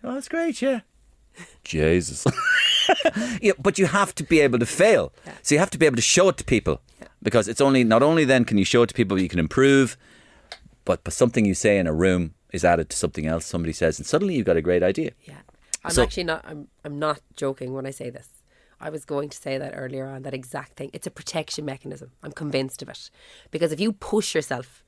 Oh, that's great, yeah. Jesus. Yeah, but you have to be able to fail. Yeah. So you have to be able to show it to people. Yeah. Because it's not only then can you show it to people, you can improve, but something you say in a room is added to something else somebody says, and suddenly you've got a great idea. Yeah. I'm not joking when I say this. I was going to say that earlier on, that exact thing. It's a protection mechanism. I'm convinced of it. Because if you push yourself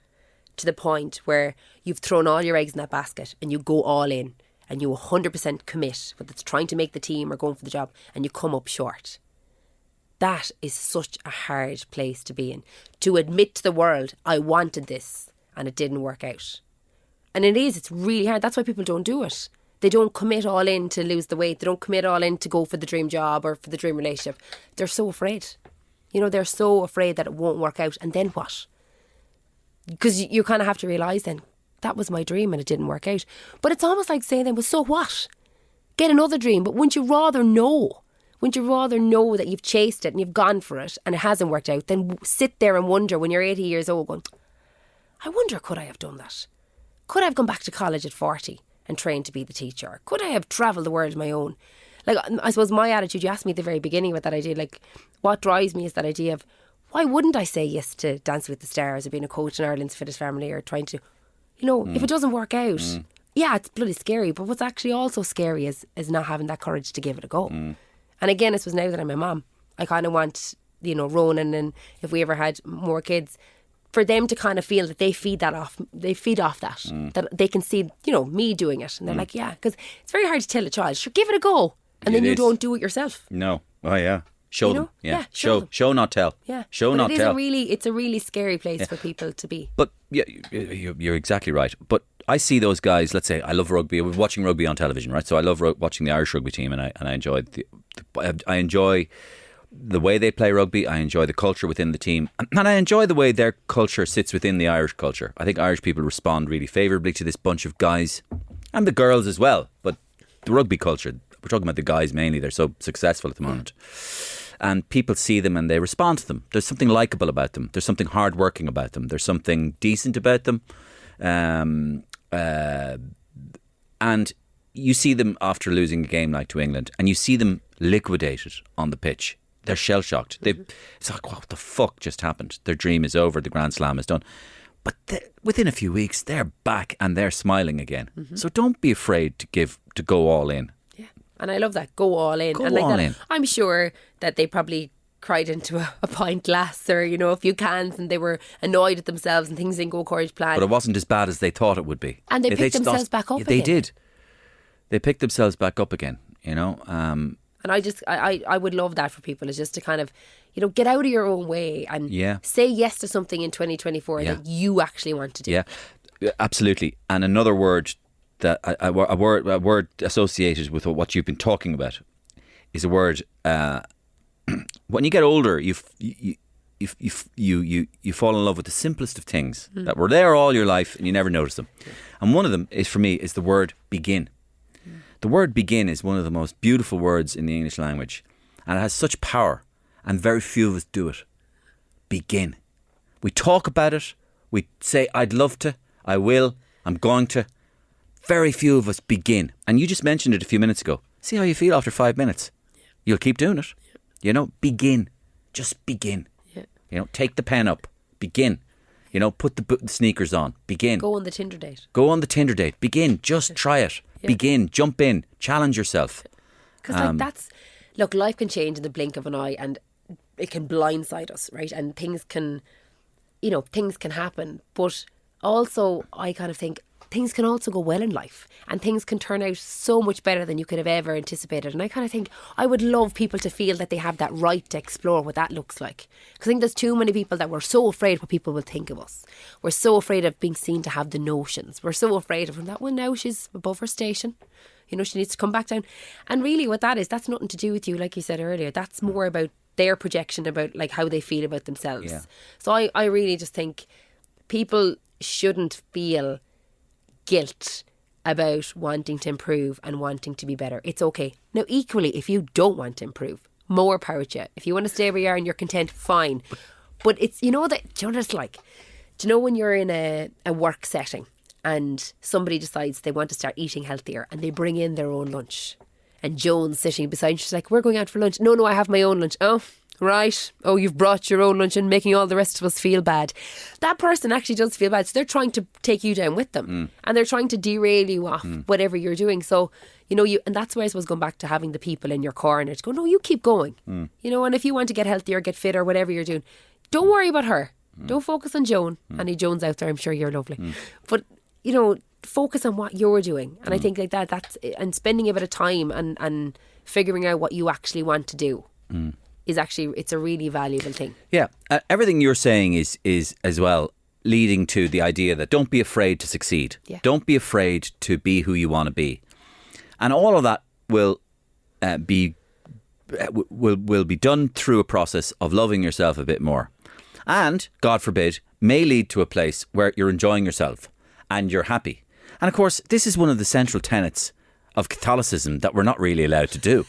to the point where you've thrown all your eggs in that basket and you go all in and you 100% commit, whether it's trying to make the team or going for the job, and you come up short, that is such a hard place to be in. To admit to the world, I wanted this and it didn't work out. And it's really hard. That's why people don't do it. They don't commit all in to lose the weight. They don't commit all in to go for the dream job or for the dream relationship. They're so afraid. You know, they're so afraid that it won't work out. And then what? Because you kind of have to realise then, that was my dream and it didn't work out. But it's almost like saying then, well, so what? Get another dream. But wouldn't you rather know? Wouldn't you rather know that you've chased it and you've gone for it and it hasn't worked out than sit there and wonder when you're 80 years old going, I wonder, could I have done that? Could I have gone back to college at 40 and trained to be the teacher? Could I have travelled the world on my own? Like, I suppose my attitude, you asked me at the very beginning about that idea, like, what drives me is that idea of, why wouldn't I say yes to Dancing with the Stars or being a coach in Ireland's Fittest Family or trying to, you know, if it doesn't work out, yeah, it's bloody scary. But what's actually also scary is not having that courage to give it a go. And again, I suppose now that I'm a mum, I kind of want, you know, Ronan, and if we ever had more kids, for them to kind of feel that they feed off that, that they can see, you know, me doing it. And they're like, yeah, because it's very hard to tell a child, sure, give it a go. And then you don't do it yourself. No. Oh, yeah. Show You them. know? Yeah. Yeah, show them. Show, not tell. Yeah. Show, But not tell. It's a really scary place for people to be. But yeah, you're exactly right. But I see those guys. Let's say I love rugby. I was watching rugby on television, right? So I love watching the Irish rugby team, and I enjoy I enjoy the way they play rugby. I enjoy the culture within the team, and I enjoy the way their culture sits within the Irish culture. I think Irish people respond really favourably to this bunch of guys, and the girls as well. But the rugby culture, we're talking about the guys mainly. They're so successful at the moment. And people see them and they respond to them. There's something likeable about them. There's something hardworking about them. There's something decent about them. And you see them after losing a game like to England, and you see them liquidated on the pitch. They're shell-shocked. It's like, what the fuck just happened? Their dream is over. The Grand Slam is done. But within a few weeks, they're back and they're smiling again. So don't be afraid to go all in. And I love that. Go all in. Go and like all that, in. I'm sure that they probably cried into a pint glass or, you know, a few cans, and they were annoyed at themselves and things didn't go according to plan. But it wasn't as bad as they thought it would be. And they picked themselves back up Yeah, they again. did. They picked themselves back up again, you know. And I would love that for people, is just to kind of, you know, get out of your own way and say yes to something in 2024 that you actually want to do. Yeah, absolutely. And another word that a word associated with what you've been talking about is a word. When you get older, you fall in love with the simplest of things that were there all your life and you never noticed them. And one of them is, for me, is the word begin. The word begin is one of the most beautiful words in the English language, and it has such power, and very few of us do it. Begin. We talk about it. We say, I'd love to, I will, I'm going to. Very few of us begin. And you just mentioned it a few minutes ago. See how you feel after 5 minutes. You'll keep doing it. You know, begin. Just begin. You know, take the pen up. Begin. You know, put the sneakers on. Begin. Go on the Tinder date. Go on the Tinder date. Begin. Just try it. Begin. Jump in. Challenge yourself. Because look, life can change in the blink of an eye, and it can blindside us, right? And things can happen. But also, I kind of think things can also go well in life, and things can turn out so much better than you could have ever anticipated. And I kind of think I would love people to feel that they have that right to explore what that looks like. Because I think there's too many people that we're so afraid what people will think of us. We're so afraid of being seen to have the notions. We're so afraid of that. Well, now she's above her station. You know, she needs to come back down. And really what that is, that's nothing to do with you, like you said earlier. That's more about their projection, about like how they feel about themselves. Yeah. So I really just think people shouldn't feel guilt about wanting to improve and wanting to be better. It's okay. Now, equally, if you don't want to improve, more power to you. If you want to stay where you are and you're content, fine. But it's, you know, that, do you know what it's like? Do you know when you're in a work setting and somebody decides they want to start eating healthier and they bring in their own lunch, and Joan's sitting beside you, she's like, we're going out for lunch. No, I have my own lunch. Oh, right. Oh, you've brought your own lunch and making all the rest of us feel bad. That person actually does feel bad. So they're trying to take you down with them. And they're trying to derail you off whatever you're doing. So, you know, and that's where I suppose going back to having the people in your corner to go, no, you keep going. You know, and if you want to get healthier, get fitter, whatever you're doing, don't worry about her. Don't focus on Joan. Any Joans out there, I'm sure you're lovely. But, you know, focus on what you're doing. And I think like that's, and spending a bit of time and figuring out what you actually want to do. Is actually, it's a really valuable thing. Yeah, everything you're saying is as well leading to the idea that don't be afraid to succeed. Yeah. Don't be afraid to be who you want to be. And all of that will be done through a process of loving yourself a bit more. And, God forbid, may lead to a place where you're enjoying yourself and you're happy. And of course, this is one of the central tenets of Catholicism that we're not really allowed to do.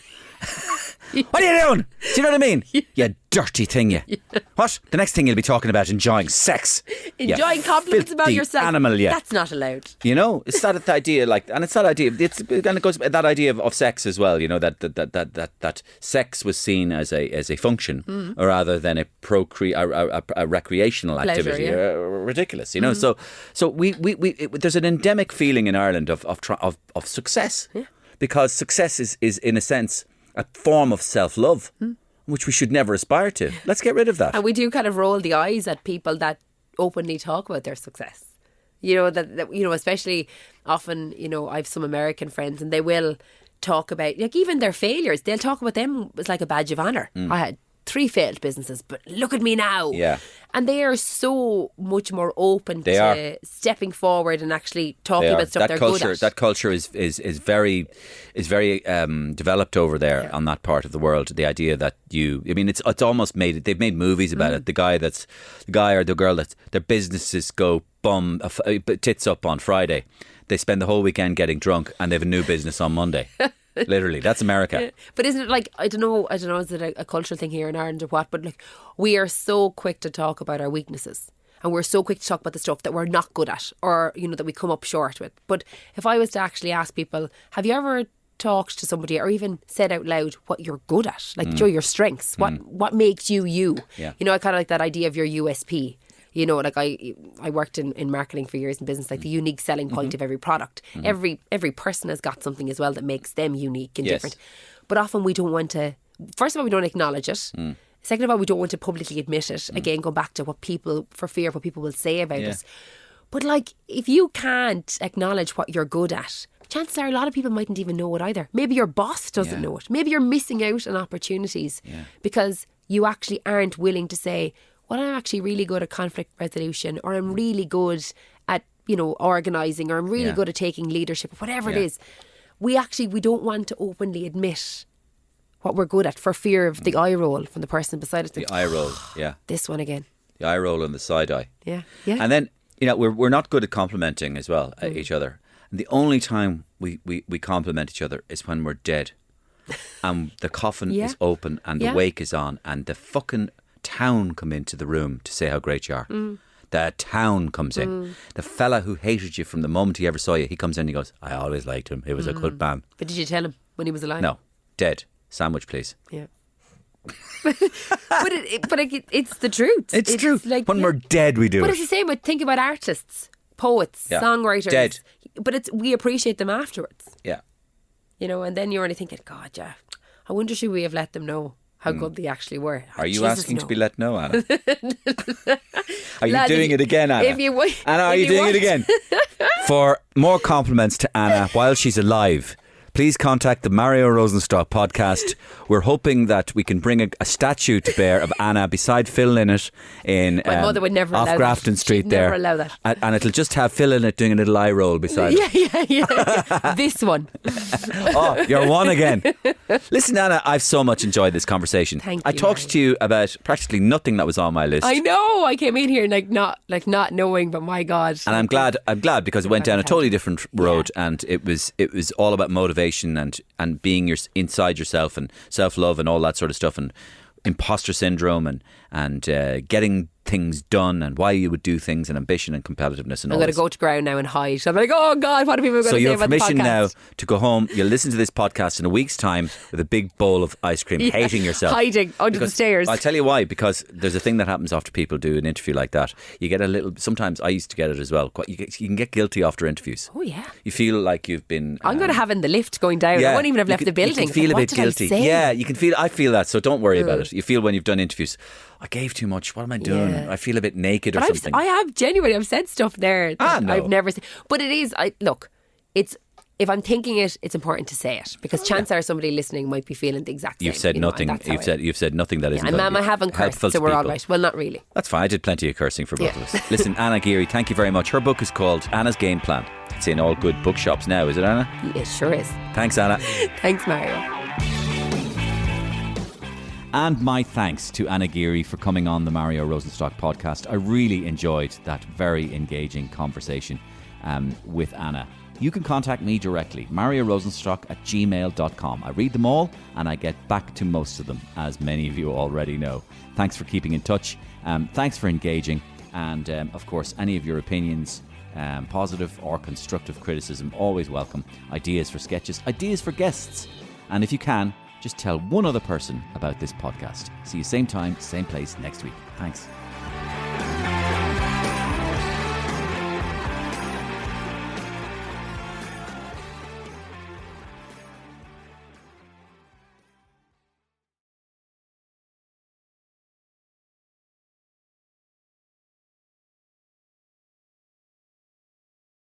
What are you doing? Do you know what I mean? You dirty thing, you. What? The next thing you'll be talking about enjoying sex. Enjoying compliments about yourself. Animal, yeah. That's not allowed. You know, it's that idea, like, and it's that idea. And it goes that idea of sex as well. You know, that sex was seen as a function rather than a recreational activity. Pleasure, Ridiculous, you know. So there's an endemic feeling in Ireland of success, because success is in a sense a form of self-love, which we should never aspire to. Let's get rid of that. And we do kind of roll the eyes at people that openly talk about their success. You know, that you know, especially often, you know, I have some American friends and they will talk about, like, even their failures. They'll talk about them as like a badge of honour. I had 3 failed businesses, but look at me now. Yeah. And they are so much more open to stepping forward and actually talking about stuff they're good at. That culture is very developed over there on that part of the world. The idea that it's almost made. They've made movies about it. The guy or the girl that their businesses go tits up on Friday. They spend the whole weekend getting drunk, and they have a new business on Monday. Literally, that's America. But isn't it like, I don't know, is it a cultural thing here in Ireland or what, but like, we are so quick to talk about our weaknesses, and we're so quick to talk about the stuff that we're not good at, or, you know, that we come up short with. But if I was to actually ask people, have you ever talked to somebody or even said out loud what you're good at, like your strengths, what makes you you? Yeah. You know, I kind of like that idea of your USP. You know, like I worked in marketing for years in business, like the unique selling point of every product. Every person has got something as well that makes them unique and different. But often we don't want to, first of all, we don't acknowledge it. Second of all, we don't want to publicly admit it. Again, go back to for fear of what people will say about us. But like, if you can't acknowledge what you're good at, chances are a lot of people mightn't even know it either. Maybe your boss doesn't know it. Maybe you're missing out on opportunities because you actually aren't willing to say, well, I'm actually really good at conflict resolution, or I'm really good at, you know, organising, or I'm really good at taking leadership, or whatever it is. We don't want to openly admit what we're good at for fear of the eye roll from the person beside us. The eye roll, yeah. This one again. The eye roll and the side eye. Yeah, yeah. And then, you know, we're not good at complimenting as well each other. And the only time we compliment each other is when we're dead. And the coffin is open and the wake is on, and the fucking town come into the room to say how great you are. The town comes in. The fella who hated you from the moment he ever saw you, he comes in and he goes, I always liked him. He was a good man. But did you tell him when he was alive? No. Dead. Sandwich, please. Yeah. but it's the truth. It's true. Like, when we're dead, we do but it. it's the same with, think about artists, poets, songwriters. Dead. But we appreciate them afterwards. Yeah. You know, and then you're only thinking, God, yeah, I wonder should we have let them know how good they actually were. Are you Jesus, asking no. to be let know, Anna? Are you doing it again, Anna? Anna, are you doing it again? For more compliments to Anna while she's alive, please contact the Mario Rosenstock podcast. We're hoping that we can bring a statue to bear of Anna beside Phil Lynott in My mother would never off allow Grafton that. Street She'd there. Never allow that. And it'll just have Phil Lynott doing a little eye roll beside it. Yeah. This one. Oh, you're one again. Listen, Anna, I've so much enjoyed this conversation. Thank I you, talked Mario. to you about practically nothing that was on my list. I know. I came in here not knowing, but my God. And I'm glad because it went down a totally different road, and it was all about motivation and being inside yourself and self-love and all that sort of stuff, and imposter syndrome and getting things done and why you would do things, and ambition and competitiveness and I'm all going to this. go to ground now and hide. I'm like, oh God, what are people going to So say you about have the permission podcast? now to go home. You'll listen to this podcast in a week's time with a big bowl of ice cream, hating yourself. Hiding under the stairs. I'll tell you why, because there's a thing that happens after people do an interview like that. You get a little, sometimes I used to get it as well. You can get guilty after interviews. Oh yeah. You feel like you've been... I'm going to have in the lift going down. I won't even have left the building. You can feel a What bit did I guilty. say? Yeah, you can feel... I feel that, so don't worry about it. You feel when you've done interviews, I gave too much. What am I doing? Yeah. I feel a bit naked or But something. I've said stuff there that no. I've never said. But it is, it's, if I'm thinking it, it's important to say it, because chances are somebody listening might be feeling the exact same. You've said you know, nothing. and that's how You've said nothing that isn't. And going to I be haven't helpful cursed, so to we're all people. right. Well, not really. That's fine. I did plenty of cursing for both of us. Listen, Anna Geary, thank you very much. Her book is called Anna's Game Plan. It's in all good bookshops now, is it, Anna? It sure is. Thanks, Anna. Thanks, Mario. And my thanks to Anna Geary for coming on the Mario Rosenstock podcast. I really enjoyed that very engaging conversation with Anna. You can contact me directly, mariorosenstock@gmail.com. I read them all and I get back to most of them, as many of you already know. Thanks for keeping in touch. Thanks for engaging. And of course, any of your opinions, positive or constructive criticism, always welcome. Ideas for sketches, ideas for guests. And if you can, just tell one other person about this podcast. See you same time, same place next week. Thanks.